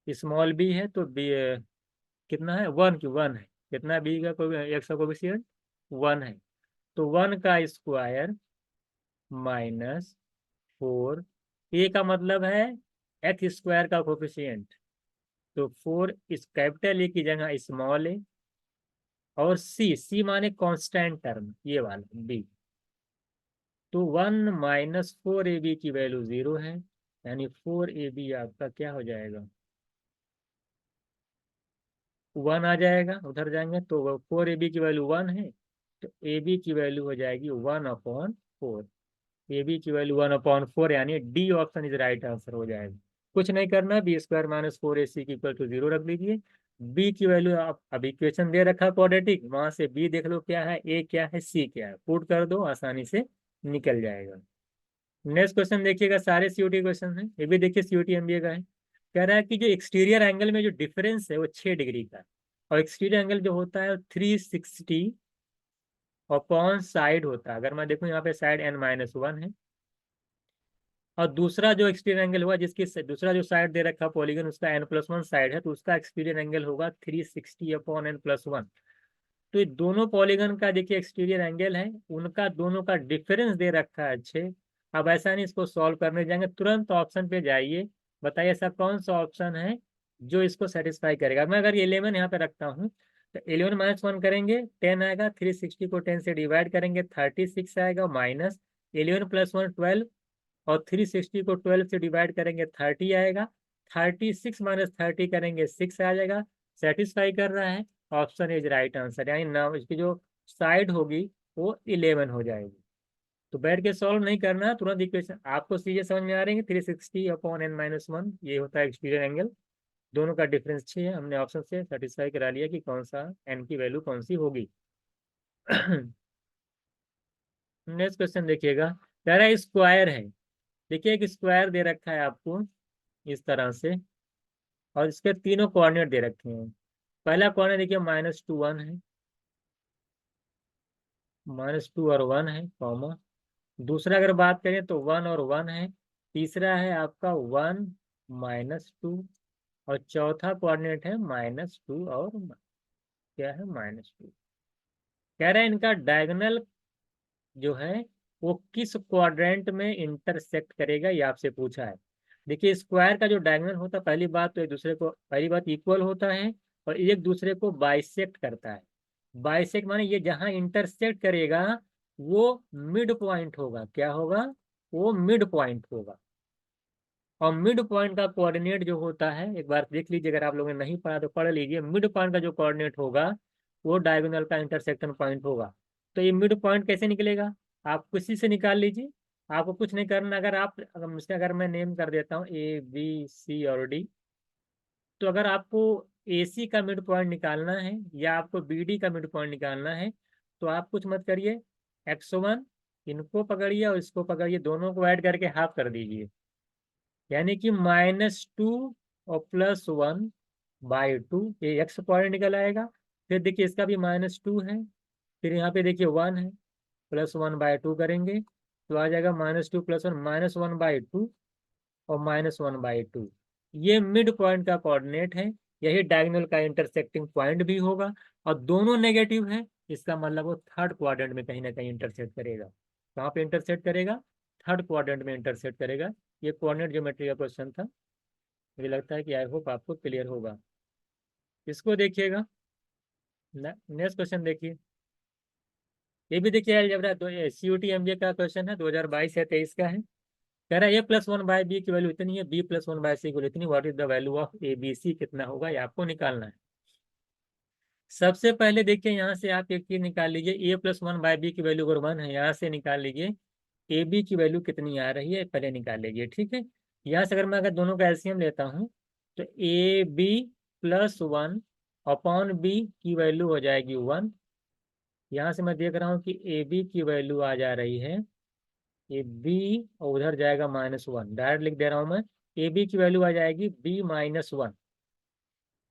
स्मॉल बी है, तो बी कितना है, 1 की 1 है। कितना बी का कोई एक्स का कोफिशिएंट 1 है। तो 1 का स्क्वायर माइनस 4, ए का मतलब है एक्स स्क्वायर का कोफिशिएंट, तो 4 इस कैपिटल ए की जगह स्मॉल ए, और सी, सी माने कांस्टेंट टर्म ये वाला बी। तो 1 - 4ab की वैल्यू 0 है, यानी 4ab आपका क्या हो जाएगा, 1 आ जाएगा। उधर जाएंगे तो 4ab की वैल्यू 1 है, तो ab की वैल्यू हो जाएगी 1/4। ab की वैल्यू 1/4, यानी D option is right answer हो जाएगा। कुछ नहीं करना, b² - 4ac की इक्वल टू 0 रख लीजिए। b की वैल्यू आप अभी इक्वेशन दे रखा क्वाड्रेटिक, वहां से b देख लो क्या है, a क्या है, c क्या है, पुट कर दो, आसानी से निकल जाएगा। नेक्स्ट क्वेश्चन देखिएगा, सारे सीयूटी क्वेश्चन हैं, ये भी देखिए सीयूटी एमबीए का है। कह रहा है कि जो एक्सटीरियर एंगल में जो डिफरेंस है वो 6 डिग्री का है, और एक्सटीरियर एंगल जो होता है 360 अपॉन साइड होता है। अगर मैं देखूं यहाँ पे साइड n-1 है, और दूसरा जो एक्सटीरियर एंगल हुआ जिसकी दूसरा जो साइड दे रखा पॉलीगन उसका n+1 साइड है, तो उसका एक्सटीरियर एंगल होगा 360 अपॉन n+1। तो ये दोनों पॉलीगन का देखिए एक्सटीरियर एंगल है, उनका दोनों का डिफरेंस दे रखा है 6। अब ऐसा नहीं, इसको सॉल्व करने जाएंगे, तुरंत ऑप्शन पे जाइए, बताइए ऐसा कौन सा ऑप्शन है जो इसको सेटिस्फाई करेगा। मैं अगर 11 यहाँ पे रखता हूँ, तो 11 - 1 करेंगे 10 आएगा, 360 को 10 से डिवाइड करेंगे 36 आएगा, माइनस 11 + 1 12, और 360 को 12 से डिवाइड करेंगे 30 आएगा, 36 - 30 करेंगे 6 आ जाएगा। सेटिस्फाई कर रहा है, ऑप्शन इज राइट आंसर, यानी ना इसकी जो साइड होगी वो 11 हो जाएगी। तो बैठ के सॉल्व नहीं करना है, तुरंत इक्वेशन आपको सीधे समझ में आ रही है। 360 अपॉन n-1 ये होता है एक्सटीरियर एंगल, दोनों का डिफरेंस 6 है। हमने ऑप्शन से सेटिस्फाई करा लिया कि कौन सा n की वैल्यू कौन सी होगी। नेक्स्ट क्वेश्चन देखिएगा, कह रहा है स्क्वायर है। देखिए एक स्क्वायर दे रखा है आपको इस तरह से, और इसके तीनों कोऑर्डिनेट दे रखे हैं। पहला कोऑर्डिनेट देखिए -2 1 है, -2 और 1 है, कॉमा। दूसरा अगर बात करें तो 1 और 1 है। तीसरा है आपका 1 -2, और चौथा कोऑर्डिनेट है -2 और क्या है, -2। कह रहा है इनका डायगोनल जो है वो किस क्वाड्रेंट में इंटरसेक्ट करेगा, ये आपसे पूछा है। देखिए स्क्वायर का जो डायगोनल होता है, पहली बात तो एक दूसरे को, पहली बात इक्वल होता है, और एक दूसरे को बाइसेक्ट करता है। बाइसेक्ट माने ये जहां इंटरसेक्ट करेगा वो मिड पॉइंट होगा, क्या होगा, वो मिड पॉइंट होगा। और मिड पॉइंट का कोऑर्डिनेट जो होता है, एक बार देख लीजिए, अगर आप लोगों ने नहीं पढ़ा तो पढ़ लीजिए। मिड पॉइंट का जो कोऑर्डिनेट होगा वो डायगोनल का इंटरसेक्शन पॉइंट होगा। तो ये मिड पॉइंट कैसे निकलेगा, आप किसी से निकाल लीजिए, आपको कुछ नहीं करना। अगर मैं नेम कर देता हूँ A B C और D, तो अगर आपको AC का मिड पॉइंट निकालना है या आपको BD का मिड पॉइंट निकालना है, तो आप कुछ मत करिए, X1 इनको पकड़िए और इसको पकड़िए, दोनों को ऐड करके हाफ कर दीजिए, यानी कि -2 और +1/2, ये एक्स पॉइंट निकल आएगा। फिर देखिए इसका भी -2 है, फिर यहाँ पे देखिए 1 है, +1/2 करेंगे तो आ जाएगा -2 + 1 -1/2 और -1/2। ये मिड पॉइंट का कोऑर्डिनेट है, यही डायगोनल का इंटरसेक्टिंग पॉइंट भी होगा, और दोनों नेगेटिव है, इसका मतलब वो थर्ड क्वाड्रेंट में कहीं ना कहीं इंटरसेक्ट करेगा। कहाँ पे इंटरसेक्ट करेगा, थर्ड क्वाड्रेंट में इंटरसेक्ट करेगा। ये कोऑर्डिनेट ज्योमेट्री का क्वेश्चन था, मुझे लगता है कि आई होप आपको क्लियर होगा। इसको देखिएगा, नेक्स्ट क्वेश्चन देखिए, ये भी देखिए अलजेब्रा CUT MJ का क्वेश्चन है, 2022 या 23 का है। कह रहा है A+1/B की वैल्यू इतनी है, B+1/C की वैल्यू इतनी, what is the value of ABC, कितना होगा ये आपको निकालना है। सबसे पहले देखिए यहाँ से आप एक चीज निकाल लीजिए, A+1/B की वैल्यू अगर 1 है, यहाँ से निकाल लीजिए ए बी की वैल्यू कितनी आ रही है पहले निकाल लीजिए। ठीक है, यहाँ से अगर दोनों का एलसीएम लेता हूँ तो A B plus 1 upon B की वैल्यू हो जाएगी 1। यहाँ से मैं देख रहा हूँ कि ए बी की वैल्यू आ जा रही है, ए बी और उधर जाएगा -1, डायरेक्ट लिख दे रहा हूँ मैं। ए बी की वैल्यू आ जाएगी b-1,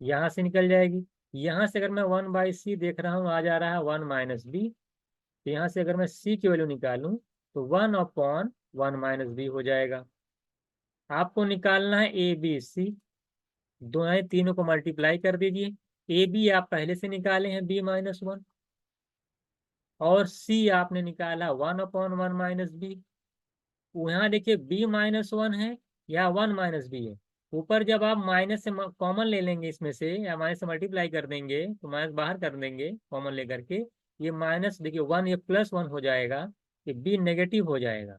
यहाँ से निकल जाएगी। यहाँ से अगर मैं 1/c देख रहा हूँ, आ जा रहा है 1 - b। तो यहाँ से अगर मैं c की वैल्यू निकालूँ तो 1/1 - b हो जाएगा। आपको निकालना है ए बी सी, दोनों तीनों को मल्टीप्लाई कर दीजिए। ए बी आप पहले से निकाले हैं b-1, और सी आपने निकाला 1/1 - b। यहाँ देखिए b-1 है या 1 - b है। ऊपर जब आप माइनस से कॉमन ले लेंगे इसमें से, या माइनस से मल्टीप्लाई कर देंगे तो माइनस बाहर कर देंगे कॉमन लेकर के, ये माइनस देखिए 1, ये +1 हो जाएगा, ये b नेगेटिव हो जाएगा,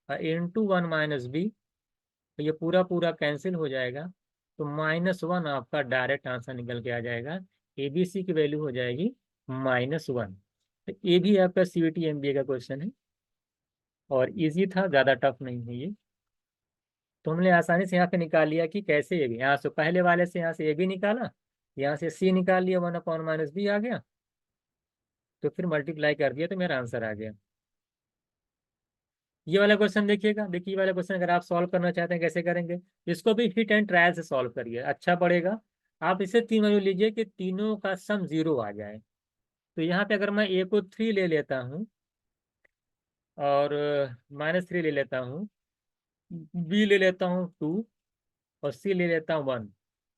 और इंटू 1 - b, तो ये पूरा पूरा कैंसिल हो जाएगा। तो -1 आपका डायरेक्ट आंसर निकल के आ जाएगा। ए बी सी की वैल्यू हो जाएगी -1। तो ये भी आपका CVT MBA का क्वेश्चन है, और इजी था, ज़्यादा टफ नहीं है ये। तो हमने आसानी से यहाँ पे निकाल लिया कि कैसे ये भी, यहाँ से पहले वाले से यहाँ से ए बी निकाला, यहाँ से सी निकाल लिया, 1/-b आ गया, तो फिर मल्टीप्लाई कर दिया तो मेरा आंसर आ गया। ये वाला क्वेश्चन देखिएगा, देखिए ये वाला क्वेश्चन अगर आप सॉल्व करना चाहते हैं कैसे करेंगे, इसको भी हिट एंड ट्रायल से सॉल्व करिए, अच्छा पड़ेगा। आप इसे 3 वैल्यू लीजिए कि तीनों का सम 0 आ जाए। तो यहाँ पे अगर मैं ए को 3 ले लेता हूँ, और -3 ले लेता हूँ, बी ले लेता हूँ 2, और सी ले लेता हूँ 1,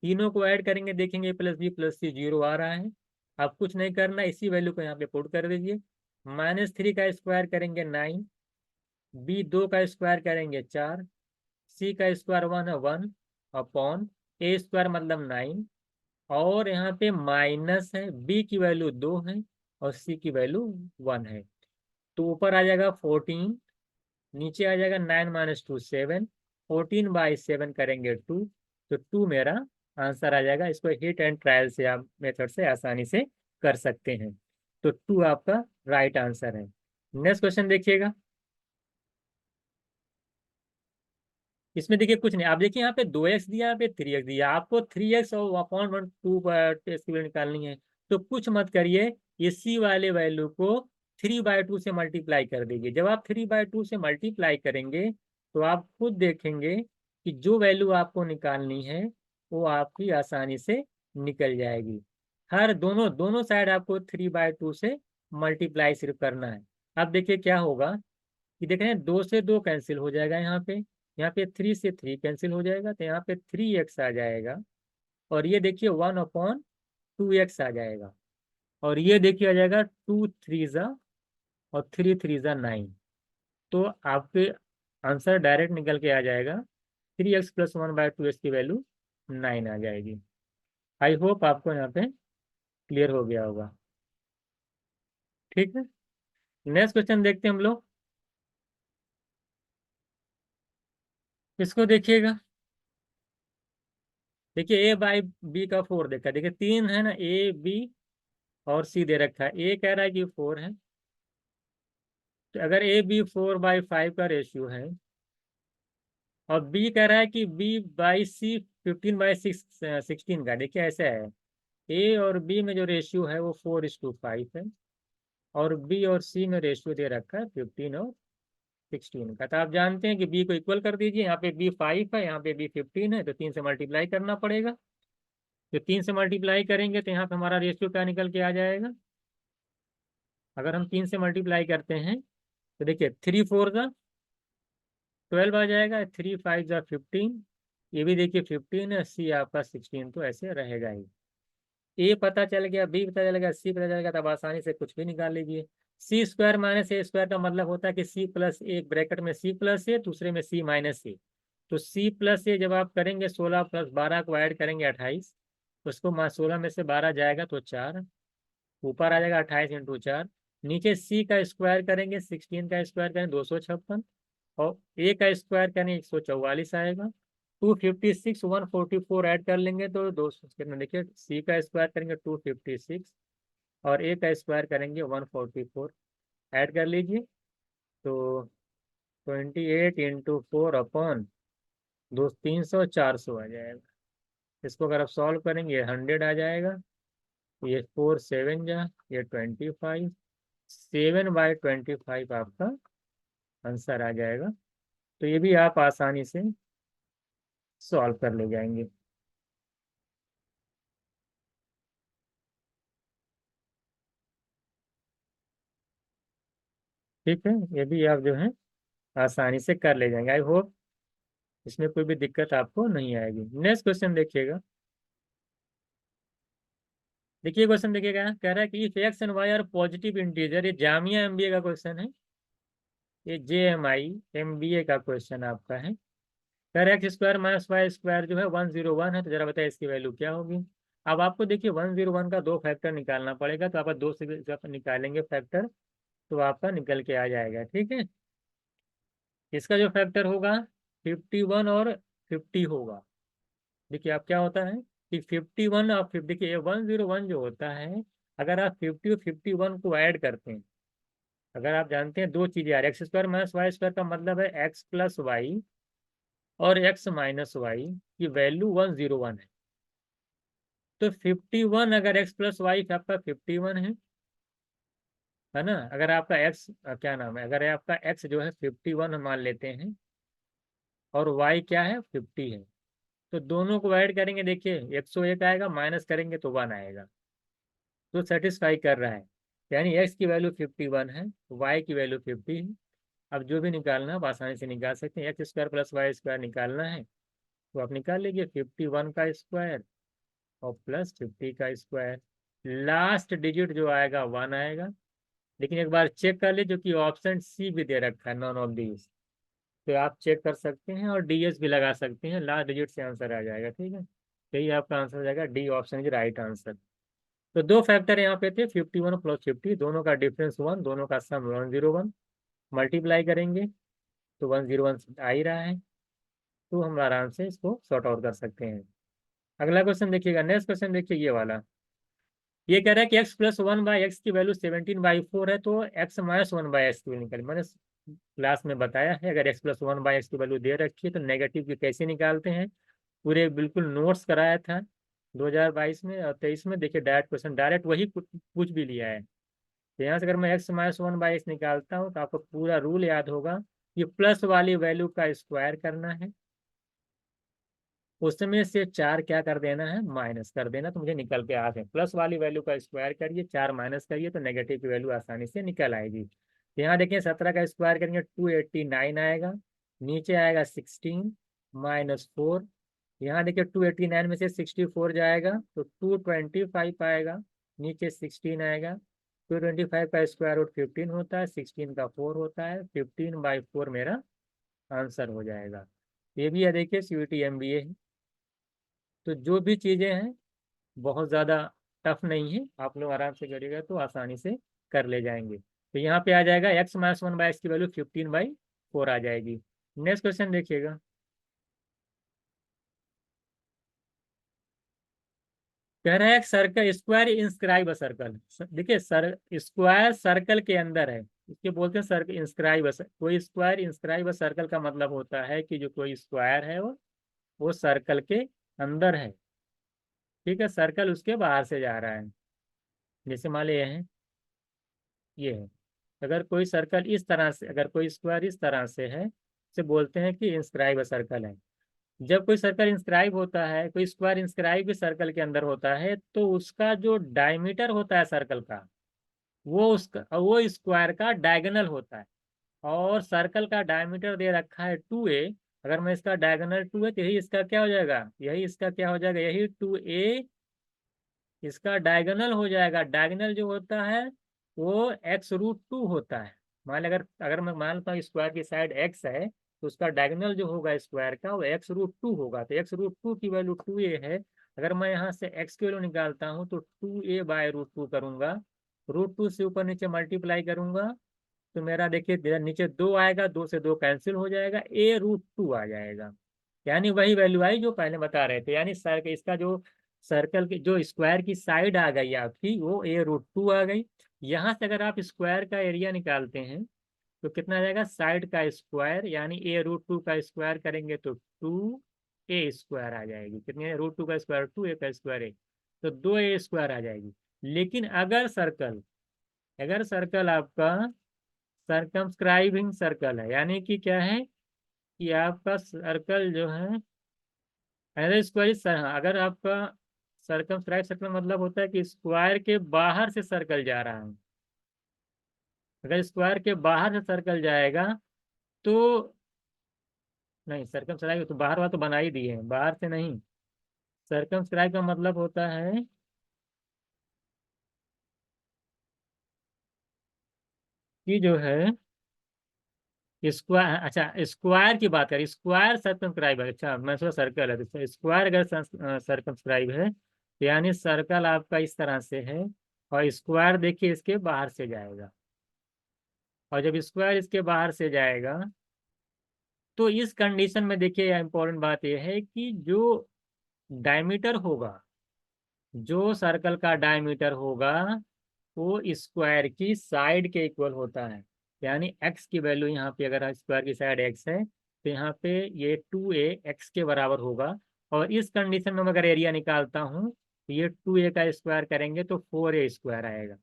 तीनों को ऐड करेंगे, देखेंगे +b+c 0 आ रहा है। अब कुछ नहीं करना, इसी वैल्यू को यहाँ पे पुट कर दीजिए। -3 का स्क्वायर करेंगे 9, b2 का स्क्वायर करेंगे 4, सी का स्क्वायर 1 है 1 अपॉन ए स्क्वायर मतलब 9, और यहाँ पे माइनस है, बी की वैल्यू 2 है और सी की वैल्यू 1 है। तो ऊपर आ जाएगा 14, नीचे आ जाएगा 9 - 2 7, 14/7 करेंगे 2, तो 2 मेरा आंसर आ जाएगा। इसको हिट एंड ट्रायल से आप मेथड से आसानी से कर सकते हैं। तो 2 आपका राइट आंसर है। नेक्स्ट क्वेश्चन देखिएगा, इसमें देखिए कुछ नहीं, आप देखिए यहाँ पे 2x दिया, यहाँ पे 3x दिया, आपको 3x और अपॉन 2 इसकी वैल्यू निकालनी है। तो कुछ मत करिए, इसी वाले वैल्यू को 3/2 से मल्टीप्लाई कर दीजिए। जब आप 3/2 से मल्टीप्लाई करेंगे तो आप खुद देखेंगे कि जो वैल्यू आपको निकालनी है वो आपकी आसानी से निकल जाएगी। हर दोनों दोनों साइड आपको 3/2 से मल्टीप्लाई सिर्फ करना है। अब देखिए क्या होगा कि देख रहे हैं 2 से 2 कैंसिल हो जाएगा, यहाँ पे 3 से 3 कैंसिल हो जाएगा, तो यहाँ पे 3x आ जाएगा, और ये देखिए 1/2x आ जाएगा, और ये देखिए आ जाएगा 2 3 ज़ा और 3 3 ज़ा 9। तो आपके आंसर डायरेक्ट निकल के आ जाएगा, 3x + 1/2x की वैल्यू 9 आ जाएगी। आई होप आपको यहाँ पे क्लियर हो गया होगा। ठीक है, नेक्स्ट क्वेश्चन देखते हैं हम लोग, इसको देखिएगा। देखिए a/b का 4 देखा, देखिए 3 है ना, ए बी और सी दे रखा है, ए कह रहा है कि 4 है, तो अगर ए बी 4/5 का रेशियो है, और बी कह रहा है कि b/c 15/16 का, देखिए ऐसा है, ए और बी में जो रेशियो है वो 4:5 है, और बी और सी में रेशियो दे रखा है 15 और 16 का। तो आप जानते हैं कि बी को इक्वल कर दीजिए, यहाँ पे बी 5 है, यहाँ पे बी 15 है, तो 3 से मल्टीप्लाई करना पड़ेगा। तो 3 से मल्टीप्लाई करेंगे तो यहाँ पे हमारा रेशियो क्या निकल के आ जाएगा, अगर हम 3 से मल्टीप्लाई करते हैं तो देखिए 3 4 ज़ा 12 आ जाएगा, 3 5 ज़ा 15, ये भी देखिए 15 है, सी आपका 16, तो ऐसे रहेगा ही। ए पता चल गया, बी पता चल गया, सी पता चल गया, तब आसानी से कुछ भी निकाल लीजिए। सी स्क्वायर माइनस ए स्क्वायर का मतलब होता है कि सी प्लस ए, ब्रैकेट में सी प्लस ए, दूसरे में सी माइनस ए। तो सी प्लस ए जब आप करेंगे 16 + 12 को ऐड करेंगे 28, उसको 16 में से 12 जाएगा तो 4, ऊपर आ जाएगा 28 × 4, नीचे सी का स्क्वायर करेंगे 16 का स्क्वायर करेंगे 256, और ए का स्क्वायर करेंगे 144 आएगा, 256 144 ऐड कर लेंगे तो 200 कितना, देखिए सी का स्क्वायर करेंगे 256 और ए का स्क्वायर करेंगे 144, ऐड कर लीजिए तो 28 इंटू 4 अपॉन 300 400 आ जाएगा। इसको अगर आप सॉल्व करेंगे 100 आ जाएगा। ये 4 7 जा, ये 25, 7/25 आपका आंसर आ जाएगा। तो ये भी आप आसानी से सॉल्व कर ले जाएंगे। ठीक है, ये भी आप जो है आसानी से कर ले जाएंगे। आई होप इसमें कोई भी दिक्कत आपको नहीं आएगी। नेक्स्ट क्वेश्चन देखिएगा। देखिए क्वेश्चन देखिएगा, कह रहा है कि if x and y are positive integer, ये जामिया एमबीए का क्वेश्चन है, ये JMI MBA का क्वेश्चन आपका है। कह रहा है x square minus y square जो है 101 है, तो जरा बताइए इसकी वैल्यू क्या होगी। अब आपको देखिए 101 का दो फैक्टर निकालना पड़ेगा, तो आप दो से भी जब निकालेंगे फैक्टर तो आपका निकल के आ जाएगा। ठीक है, इसका जो फैक्टर होगा 51 और 50 होगा। देखिए आप क्या होता है कि 51 और 50, देखिए 101 जो होता है, अगर आप 50 और 51 को ऐड करते हैं, अगर आप जानते हैं दो चीजें यार, x square minus y square का मतलब है एक्स प्लस वाई और एक्स माइनस वाई की वैल्यू 101 है। तो 51 अगर एक्स प्लस वाई आपका 51 है ना। अगर आपका एक्स क्या नाम है, अगर आपका एक्स जो है 51 मान लेते हैं और वाई क्या है 50 है, तो दोनों को ऐड करेंगे, देखिए 101 आएगा, माइनस करेंगे तो 1 आएगा, तो सेटिस्फाई कर रहा है। यानी एक्स की वैल्यू 51 है, वाई की वैल्यू 50 है। अब जो भी निकालना है आप आसानी से निकाल सकते हैं। X square plus y square निकालना है तो आप निकाल लीजिए 51 का स्क्वायर और प्लस 50 का स्क्वायर। लास्ट डिजिट जो आएगा 1 आएगा। लेकिन एक बार चेक कर ले, जो कि ऑप्शन सी भी दे रखा है, नॉन ऑफ दीज, तो आप चेक कर सकते हैं और DS भी लगा सकते हैं, लास्ट डिजिट से आंसर आ जाएगा। ठीक है, यही आपका आंसर हो जाएगा, D option is right answer. तो दो फैक्टर यहाँ पे थे, 51 प्लस 50, दोनों का डिफरेंस 1, दोनों का सम 101, मल्टीप्लाई करेंगे तो 101 आ ही रहा है, तो हम आराम से इसको सॉर्ट आउट कर सकते हैं। अगला क्वेश्चन देखिएगा, नेक्स्ट क्वेश्चन देखिए ये वाला। ये कह रहा है कि x प्लस 1/x की वैल्यू 17/4 है, तो x माइनस 1/x की वैल्यू निकाली। मैंने क्लास में बताया है, अगर x प्लस 1/x की वैल्यू दे रखी है तो नेगेटिव की कैसे निकालते हैं, पूरे बिल्कुल नोट्स कराया था 2022 में और 23 में। देखिए डायरेक्ट क्वेश्चन, डायरेक्ट वही पूछ भी लिया है। तो यहाँ से अगर मैं x माइनस 1/x निकालता हूँ तो आपको पूरा रूल याद होगा, ये प्लस वाली वैल्यू का स्क्वायर करना है, उसमें से 4 क्या कर देना है, माइनस कर देना, तो मुझे निकल के आ गए। प्लस वाली वैल्यू का स्क्वायर करिए, 4 माइनस करिए, तो नेगेटिव की वैल्यू आसानी से निकल आएगी। तो यहाँ देखिए 17 का स्क्वायर करेंगे 289 आएगा, नीचे आएगा 16 -4। यहाँ देखिए 289 में से 64 जाएगा तो 225 आएगा, नीचे 16 आएगा। 225 का स्क्वायर रूट 15 होता है, 16 का 4 होता है, 15/4 मेरा आंसर हो जाएगा। ये भी है देखिए CVT MBA है। तो जो भी चीज़ें हैं बहुत ज़्यादा टफ नहीं है, आप लोग आराम से करिएगा तो आसानी से कर ले जाएंगे। तो यहाँ पे आ जाएगा x माइनस 1/x की वैल्यू 15/4 आ जाएगी। नेक्स्ट क्वेश्चन देखिएगा, कह रहा है circle square inscribe a circle. देखिए सर स्क्वायर सर्कल के अंदर है, इसके बोलते हैं सर्कल इंस्क्राइब। कोई स्क्वायर इंस्क्राइब सर्कल का मतलब होता है कि जो कोई स्क्वायर है वो सर्कल के अंदर है। ठीक है, सर्कल उसके बाहर से जा रहा है। जैसे मान लीजिए ये है, अगर कोई सर्कल इस तरह से, अगर कोई स्क्वायर इस तरह से है, इसे बोलते हैं कि इंस्क्राइब सर्कल है। जब कोई सर्कल इंस्क्राइब होता है, कोई स्क्वायर इंस्क्राइब भी सर्कल के अंदर होता है, तो उसका जो डायमीटर होता है सर्कल का, वो स्क्वायर का डायगोनल होता है। और सर्कल का डायमीटर दे रखा है 2a, अगर मैं इसका डायगोनल 2 है तो यही इसका क्या हो जाएगा, यही इसका क्या हो जाएगा, यही 2a इसका डायगोनल हो जाएगा। डायगोनल जो होता है वो x√2 होता है। मान ली अगर अगर मैं मानता हूँ स्क्वायर की साइड x है, तो उसका डायगोनल जो होगा स्क्वायर का वो x√2 होगा। तो x√2 की वैल्यू 2a है। अगर मैं यहाँ से x की वैल्यू निकालता हूँ तो 2a/√2 करूंगा, √2 से ऊपर नीचे मल्टीप्लाई करूंगा, तो मेरा देखिए नीचे 2 आएगा, 2 से 2 कैंसिल हो जाएगा, a√2 आ जाएगा। यानी वही वैल्यू आई जो पहले बता रहे थे, यानी सर इसका जो सर्कल की जो स्क्वायर की साइड आ गई आपकी, वो a√2 आ गई। यहाँ से अगर आप स्क्वायर का एरिया निकालते हैं तो कितना आ जाएगा, साइड का स्क्वायर यानी a√2 का स्क्वायर करेंगे तो 2a² आ जाएगी। कितनी है, √2 का स्क्वायर 2a का स्क्वायर है, तो 2a² आ जाएगी। लेकिन अगर सर्कल आपका सर्कमस्क्राइबिंग सर्कल है, यानी कि क्या है कि आपका सर्कल जो है एज स्क्वायर, अगर आपका सर्कमस्क्राइब सर्कल मतलब होता है कि स्क्वायर के बाहर से सर्कल जा रहा है। अगर स्क्वायर के बाहर से सर्कल जाएगा तो, नहीं सर्कमस्क्राइब तो बाहर वाला तो बना ही दिए हैं, बाहर से नहीं। सर्कमस्क्राइब का मतलब होता है कि जो है स्क्वायर, अच्छा स्क्वायर की बात करें, स्क्वायर सर्कमस्क्राइब है, अच्छा मैं सोचा सर्कल है, तो स्क्वायर अगर सर्कमस्क्राइब है तो यानी सर्कल आपका इस तरह से है और स्क्वायर देखिए इसके बाहर से जाएगा। और जब स्क्वायर इसके बाहर से जाएगा तो इस कंडीशन में देखिए इंपॉर्टेंट बात यह है कि जो डायमीटर होगा, जो सर्कल का डायमीटर होगा वो स्क्वायर की साइड के इक्वल होता है। यानी एक्स की वैल्यू यहाँ पे, अगर स्क्वायर की साइड एक्स है तो यहाँ पे ये 2a एक्स के बराबर होगा। और इस कंडीशन में मैं अगर एरिया निकालता हूँ तो ये 2a का स्क्वायर करेंगे तो 4a² आएगा।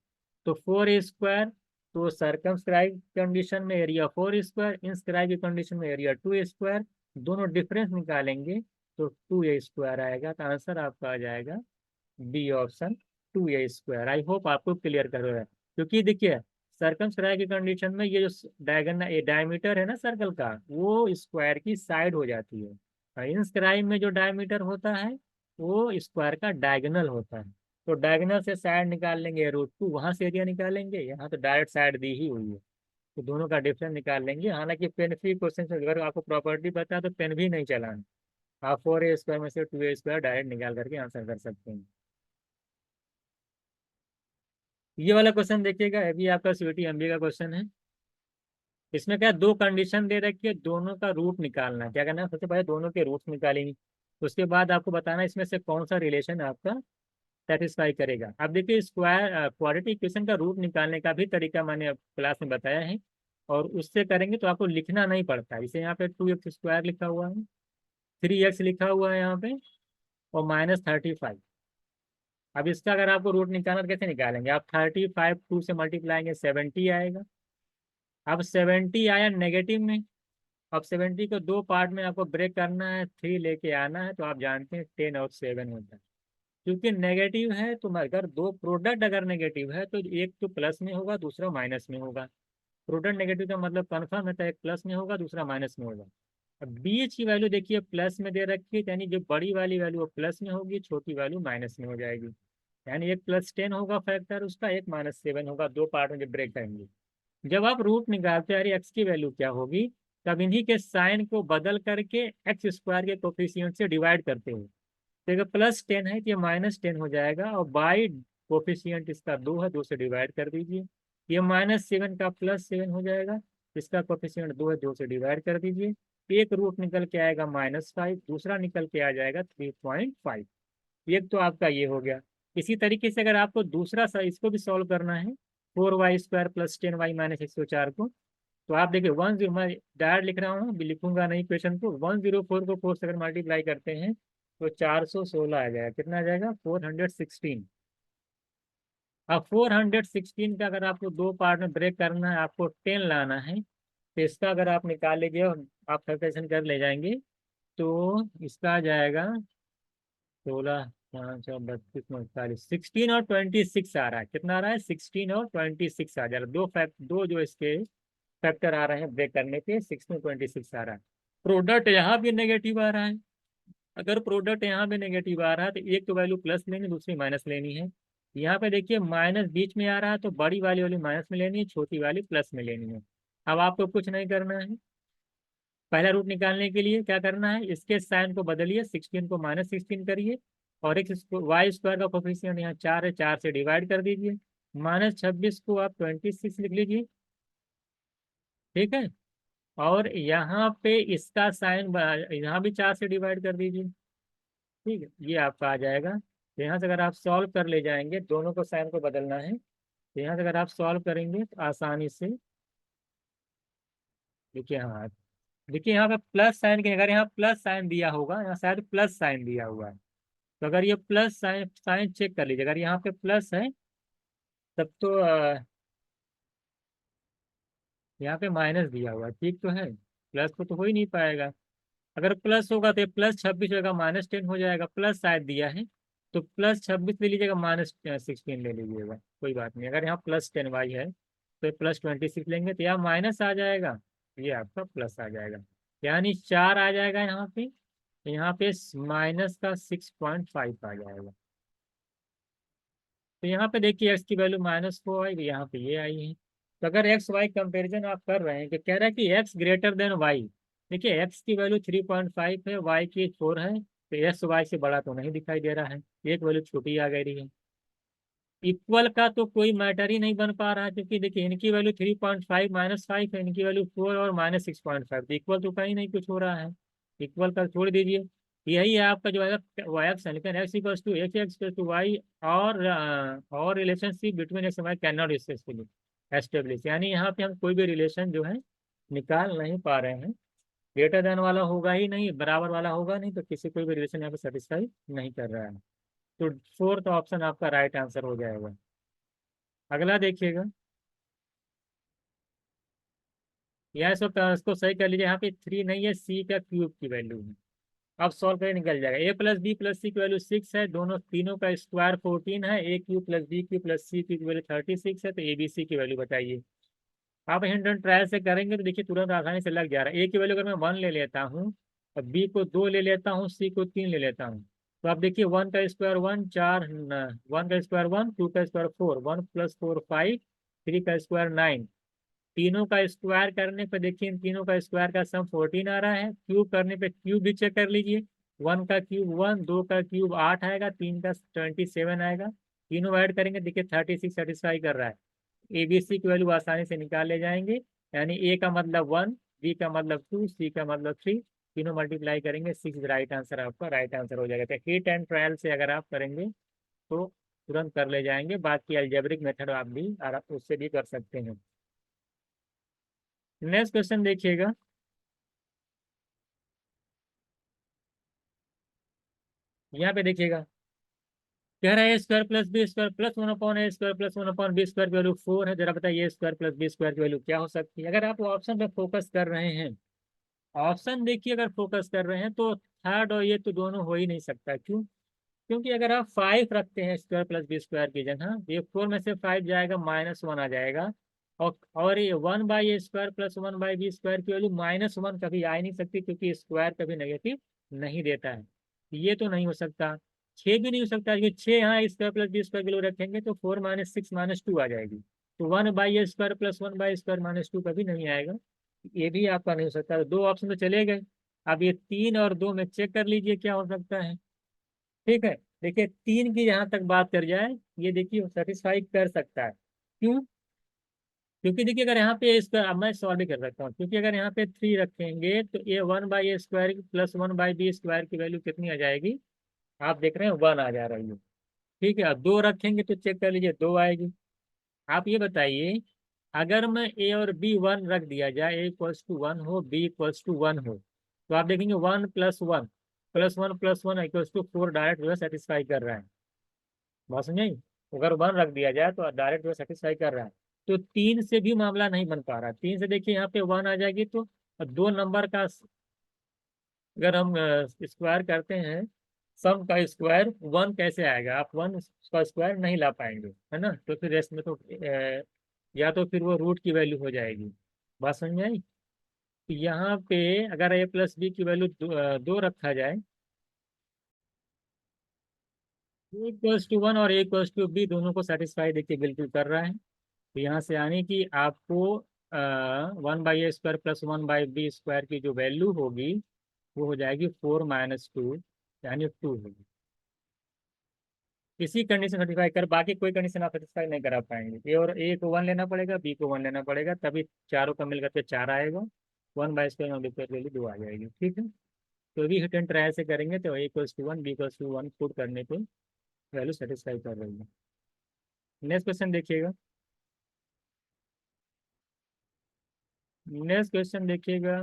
तो 4a², तो सर्कमस्क्राइब कंडीशन में एरिया 4a², इंस्क्राइब की कंडीशन में एरिया 2a², दोनों डिफरेंस निकालेंगे तो 2a² आएगा। तो आंसर आपका आ जाएगा B option, 2a²। I hope आपको क्लियर कर रहा है, क्योंकि देखिए सर्कमस्क्राइब की कंडीशन में ये जो डायमीटर है ना सर्कल का, वो स्क्वायर की साइड हो जाती है। और इंस्क्राइब में जो डायमीटर होता है वो स्क्वायर का डायगोनल होता है। तो डायगोनल से साइड निकाल लेंगे √2, वहां से एरिया निकालेंगे, यहाँ तो डायरेक्ट साइड दी ही हुई है तो दोनों का डिफरेंस निकाल लेंगे। हालांकि पेन फ्री क्वेश्चन से अगर आपको प्रॉपर्टी पता है तो पेन भी नहीं चलाना, आप 4a² में से 2a² डायरेक्ट निकाल करके आंसर कर सकते हैं। ये वाला क्वेश्चन देखिएगा, अभी आपका सीयूटी एमबी का क्वेश्चन है। इसमें क्या है, दो कंडीशन दे रखी है, दोनों का रूट निकालना है। क्या करना है, सबसे पहले दोनों के रूट्स निकालेंगे, उसके बाद आपको बताना है इसमें से कौन सा रिलेशन आपका सेटिस्फाई करेगा। अब देखिए स्क्वायर क्वाड्रेटिक इक्वेशन का रूट निकालने का भी तरीका मैंने क्लास में बताया है, और उससे करेंगे तो आपको लिखना नहीं पड़ता। इसे यहाँ पे 2x² लिखा हुआ है, 3x लिखा हुआ है यहाँ पे, और -35। अब इसका अगर आपको रूट निकालना तो कैसे निकालेंगे, आप 35 2 से मल्टीप्लाएंगे 70 आएगा। अब 70 आया नेगेटिव में, अब 70 को दो पार्ट में आपको ब्रेक करना है, 3 लेके आना है, तो आप जानते हैं 10 और 7 होता है। क्योंकि नेगेटिव है तो अगर दो प्रोडक्ट अगर नेगेटिव है तो एक तो प्लस में होगा दूसरा माइनस में होगा। प्रोडक्ट नेगेटिव का मतलब कन्फर्म है, तो एक प्लस में होगा दूसरा माइनस में होगा। अब बीच की वैल्यू देखिए प्लस में दे रखी है, यानी जो बड़ी वाली वैल्यू वो प्लस में होगी, छोटी वैल्यू माइनस में हो जाएगी। यानी एक +10 होगा फैक्टर उसका, एक -7 होगा, दो पार्ट में जब ब्रेक करेंगे। जब आप रूट निकालते हैं अरे एक्स की वैल्यू क्या होगी, तब इन्हीं के साइन को बदल करके x² के कोफिशिएंट से डिवाइड करते हो। तो अगर +10 है तो ये -10 हो जाएगा, और बाई कोफिशिएंट इसका 2 है, 2 से डिवाइड कर दीजिए। ये -7 का +7 हो जाएगा, इसका कोफिशिएंट 2 है, 2 से डिवाइड कर दीजिए। एक रूट निकल के आएगा -5, दूसरा निकल के आ जाएगा 3.5। एक तो आपका ये हो गया। इसी तरीके से अगर आपको दूसरा सा इसको भी सॉल्व करना है, 4y² + 10y - 104 को, तो आप देखिए 10, मैं डायरेक्ट लिख रहा हूँ, लिखूंगा नहीं क्वेश्चन को, 104 को 4 से अगर मल्टीप्लाई करते हैं तो 416 आ जाएगा। कितना आ जाएगा, 416। अब 416 का अगर आपको दो पार्ट में ब्रेक करना है, आपको 10 लाना है, तो इसका अगर आप निकाल लीजिए और आप कैलकुलेशन कर ले जाएंगे तो इसका आ जाएगा 16, 5 और 32, 49, 16 और 26 आ रहा है। कितना आ रहा है, 16 और 26 आ जा रहा है। दो जो इसके फैक्टर आ रहे हैं ब्रेक करने पे, 16 26 आ रहा है। प्रोडक्ट यहाँ भी नेगेटिव आ रहा है। अगर प्रोडक्ट यहाँ भी नेगेटिव आ रहा है तो एक तो वैल्यू प्लस लेनी, दूसरी माइनस लेनी है। यहाँ पे देखिए माइनस बीच में आ रहा है तो बड़ी वाली वाली माइनस में लेनी है, छोटी वाली प्लस में लेनी है। अब आपको कुछ नहीं करना है, पहला रूट निकालने के लिए क्या करना है, इसके साइन को बदलिए, 16 को -16 करिए, और y² का कोफिशिएंट यहाँ 4 है, 4 से डिवाइड कर दीजिए। -26 को आप 26 लिख लीजिए, ठीक है। और यहाँ पे इसका साइन यहाँ भी 4 से डिवाइड कर दीजिए, ठीक है। ये आपका आ जाएगा। तो यहाँ से अगर आप सॉल्व कर ले जाएंगे, दोनों को साइन को बदलना है, तो यहाँ से अगर आप सॉल्व करेंगे तो आसानी से देखिए हाँ, देखिए यहाँ पे प्लस साइन के, अगर यहाँ प्लस साइन दिया होगा, यहाँ शायद प्लस साइन दिया हुआ है, तो अगर ये प्लस साइन साइन चेक कर लीजिए, अगर यहाँ पे प्लस है तब तो यहाँ पे माइनस दिया हुआ है, ठीक तो है, प्लस तो हो ही नहीं पाएगा। अगर प्लस होगा तो ये +26 होगा, -10 हो जाएगा, प्लस शायद दिया है तो +26 ले लीजिएगा, -16 ले लीजिएगा, कोई बात नहीं। अगर यहाँ +10y है तो ये +26 लेंगे तो यहाँ माइनस आ जाएगा, ये आपका प्लस आ जाएगा, यानी 4 आ जाएगा यहाँ पे, यहाँ पे माइनस का 6.5 आ जाएगा। तो यहाँ पे देखिए एक्स की वैल्यू -4 आई, यहाँ पे ये आई है। तो अगर एक्स वाई कंपेरिजन आप कर रहे हैं कि कह रहा है कि एक्स ग्रेटर देन वाई, देखिए एक्स की वैल्यू 3.5 है, वाई की 4 है, तो एक्स वाई से बड़ा तो नहीं दिखाई दे रहा है, एक वैल्यू छोटी आ गई रही है। इक्वल का तो कोई मैटर ही नहीं बन पा रहा है, क्योंकि देखिए इनकी वैल्यू 3.5 -5 है, इनकी वैल्यू 4 और -6.5, तो इक्वल तो कहीं नहीं कुछ हो रहा है, इक्वल का छोड़ दीजिए। यही है आपका जो है वाई एक्स है, लेकिन X equals to X equals to Y, और relationship between X Y can not successfully establish, यानी यहाँ पे हम कोई भी रिलेशन जो है निकाल नहीं पा रहे हैं, ग्रेटर देन वाला होगा ही नहीं, बराबर वाला होगा नहीं, तो किसी कोई भी रिलेशन यहाँ पे सेटिस्फाई नहीं कर रहा है। तो फोर्थ ऑप्शन आपका राइट आंसर हो जाएगा। अगला देखिएगा, यहाँ इसको सही कर लीजिए, यहाँ पे 3 नहीं है, सी का क्यूब की वैल्यू है। अब सॉल्व करके निकल जाएगा, a + b + c की वैल्यू 6 है, दोनों तीनों का स्क्वायर 14 है, a³ + b³ + c³ वैल्यू 36 है, तो abc की वैल्यू बताइए। आप हिंट एंड ट्रायल से करेंगे तो देखिए तुरंत आसानी से लग जा रहा है। ए की वैल्यू अगर मैं 1 ले लेता हूँ, और बी को 2 ले लेता हूँ, सी को 3 ले लेता हूँ, तो आप देखिए 1 का स्क्वायर 1, 4, 1 का स्क्वायर 1, 2 का स्क्वायर 4, 1 + 4 5, 3 का स्क्वायर 9, तीनों का स्क्वायर करने पर देखिए इन तीनों का स्क्वायर का सम 14 आ रहा है, क्यूब करने पे क्यूब भी चेक कर लीजिए, 1 का क्यूब 1, 2 का क्यूब 8 आएगा, 3 का 27 आएगा, तीनों ऐड करेंगे देखिए 36 सेटिस्फाई कर रहा है। एबीसी की वैल्यू आसानी से निकाल ले जाएंगे, यानी ए का मतलब 1, बी का मतलब 2, सी का मतलब 3, तीनों मल्टीप्लाई करेंगे 6, राइट आंसर आपका राइट आंसर हो जाएगा। तो हिट एंड ट्रायल से अगर आप करेंगे तो तुरंत कर ले जाएंगे, बाकी अलजेब्रिक मेथड आप भी उससे भी कर सकते हैं। नेक्स्ट क्वेश्चन देखिएगा, यहाँ पे देखिएगा, कह रहा है a² + b² + 1/a² + 1/b² की वैल्यू 4 है, जरा बताइए a² + b² की वैल्यू क्या हो सकती है। अगर आप ऑप्शन पे फोकस कर रहे हैं, ऑप्शन देखिए अगर फोकस कर रहे हैं तो थर्ड और ये तो दोनों हो ही नहीं सकता, क्यों? क्योंकि अगर आप 5 रखते हैं a² + b² की जगह, ये 4 में से 5 जाएगा, -1 आ जाएगा, और ये 1/a² + 1/b² की वैल्यू -1 कभी आ ही नहीं सकती, क्योंकि स्क्वायर कभी नेगेटिव नहीं देता है, ये तो नहीं हो सकता। 6 भी नहीं हो सकता, क्योंकि 6 यहाँ a² + b² की वैल्यू रखेंगे तो 4 - 6 -2 आ जाएगी, तो 1/a² + 1/2 कभी नहीं आएगा, ये भी आपका नहीं हो सकता। तो दो ऑप्शन तो चले गए, अब ये 3 और 2 में चेक कर लीजिए क्या हो सकता है। ठीक है, देखिए 3 की जहां तक बात कर जाए, ये देखिए सेटिस्फाई कर सकता है, क्यों? क्योंकि देखिए अगर यहाँ पे इसका, अब मैं सॉल्व भी कर सकता हूँ, क्योंकि अगर यहाँ पे 3 रखेंगे तो ये 1/a² + 1/b² की वैल्यू कितनी आ जाएगी, आप देख रहे हैं 1 आ जा रही है। ठीक है, अब 2 रखेंगे तो चेक कर लीजिए 2 आएगी। आप ये बताइए, अगर मैं ए और बी 1 रख दिया जाए, a = 1 हो, b = 1 हो, तो आप देखेंगे 1 + 1 + 1 = 4 डायरेक्ट जो है सेटिस्फाई कर रहा है, बात समझ आई? अगर 1 रख दिया जाए तो डायरेक्ट जो है सेटिस्फाई कर रहा है, तो 3 से भी मामला नहीं बन पा रहा। 3 से देखिए यहाँ पे 1 आ जाएगी, तो 2 नंबर का अगर हम स्क्वायर करते हैं, सम का स्क्वायर 1 कैसे आएगा, आप 1 का स्क्वायर नहीं ला पाएंगे, है ना, तो फिर रेस्ट में तो या तो फिर वो रूट की वैल्यू हो जाएगी, बात समझ में आई? तो यहाँ पे अगर a + b की वैल्यू 2 रखा जाए, a = 1 और a = b दोनों को सेटिस्फाई देखिए बिल्कुल कर रहा है, तो यहाँ से आने की आपको 1/a² + 1/b² की जो वैल्यू होगी वो हो जाएगी 4 - 2, यानी 2 होगी। इसी कंडीशन सेटिस्फाई कर, बाकी कोई कंडीशन आप सेटिस्फाई नहीं करा पाएंगे। ए को 1 लेना पड़ेगा, बी को 1 लेना पड़ेगा, तभी चारों का मिलकर के 4 आएगा, 1/² और b² वैल्यू 2 आ जाएगी। ठीक है, तो भी हिट एंड ट्रायल से करेंगे तो a = 1, b = 1 पुट करने पे वैल्यू सेटिस्फाई कर रही है। नेक्स्ट क्वेश्चन देखिएगा, नेक्स्ट क्वेश्चन देखिएगा।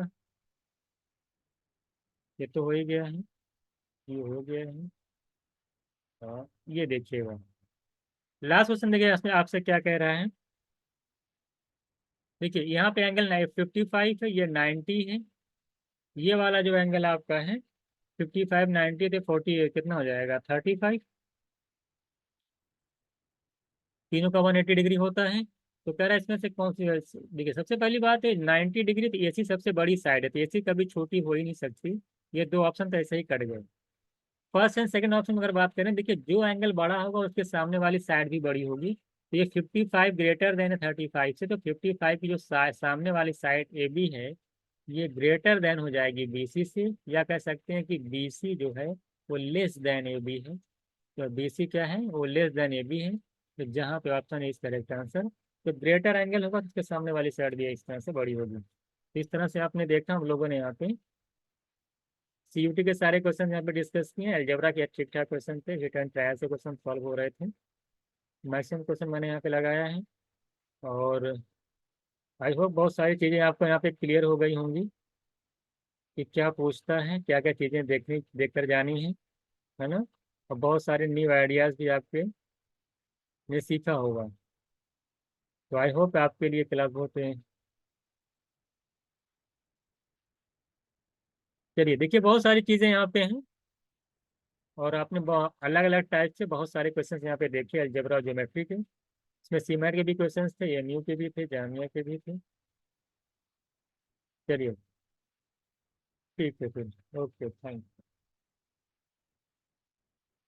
ये तो हो ही गया है, ये हो गया है। हाँ, ये देखिएगा। लास्ट क्वेश्चन देखिए इसमें आपसे क्या कह रहा है। देखिए यहाँ पे एंगल 55 है, ये 90 है। ये वाला जो एंगल आपका है 55, 90 थे 40, कितना हो जाएगा 35। तीनों का 180 डिग्री होता है। तो कह रहा है इसमें से कौन सी देखिए, सबसे पहली बात है 90 डिग्री, तो एसी सबसे बड़ी साइड है, तो एसी कभी छोटी हो ही नहीं सकती। ये दो ऑप्शन तो ऐसे ही कट गए। फर्स्ट एंड सेकंड ऑप्शन में अगर बात करें, देखिए जो एंगल बड़ा होगा उसके सामने वाली साइड भी बड़ी होगी। तो ये 55 ग्रेटर देन 35 से, तो 55 की जो सामने वाली साइड ए बी है, ये ग्रेटर देन हो जाएगी बीसी से, या कह सकते हैं कि बीसी जो है वो लेस देन ए बी है। तो बीसी क्या है, वो लेस देन ए बी है। तो जहाँ पे ऑप्शन है इस करेक्ट आंसर। तो ग्रेटर एंगल होगा तो उसके सामने वाली साइड भी इस तरह से बड़ी होगी। तो इस तरह से आपने देखा हम लोगों ने यहाँ पे सीयूटी के सारे क्वेश्चन यहाँ पे डिस्कस किए हैं। अलजेब्रा के ठीक ठाक क्वेश्चन थे, हिट एंड ट्रायल से क्वेश्चन सॉल्व हो रहे थे। मैक्सिमम क्वेश्चन मैंने यहाँ पे लगाया है। और आई होप बहुत सारी चीज़ें आपको यहाँ पे क्लियर हो गई होंगी कि क्या पूछता है, क्या क्या चीज़ें देखनी देख कर जानी है ना। और बहुत सारे न्यू आइडियाज़ भी आपके ने सीखा होगा। तो आई होप आपके लिए क्लास बहुत चलिए देखिए बहुत सारी चीज़ें यहाँ पे हैं। और आपने अलग अलग टाइप से बहुत सारे क्वेश्चन यहाँ पे देखे अलजेब्रा ज्योमेट्री के। इसमें सीमेट के भी क्वेश्चंस थे, एमयू के भी थे, जामिया के भी थे। चलिए ठीक है फिर। Okay, thank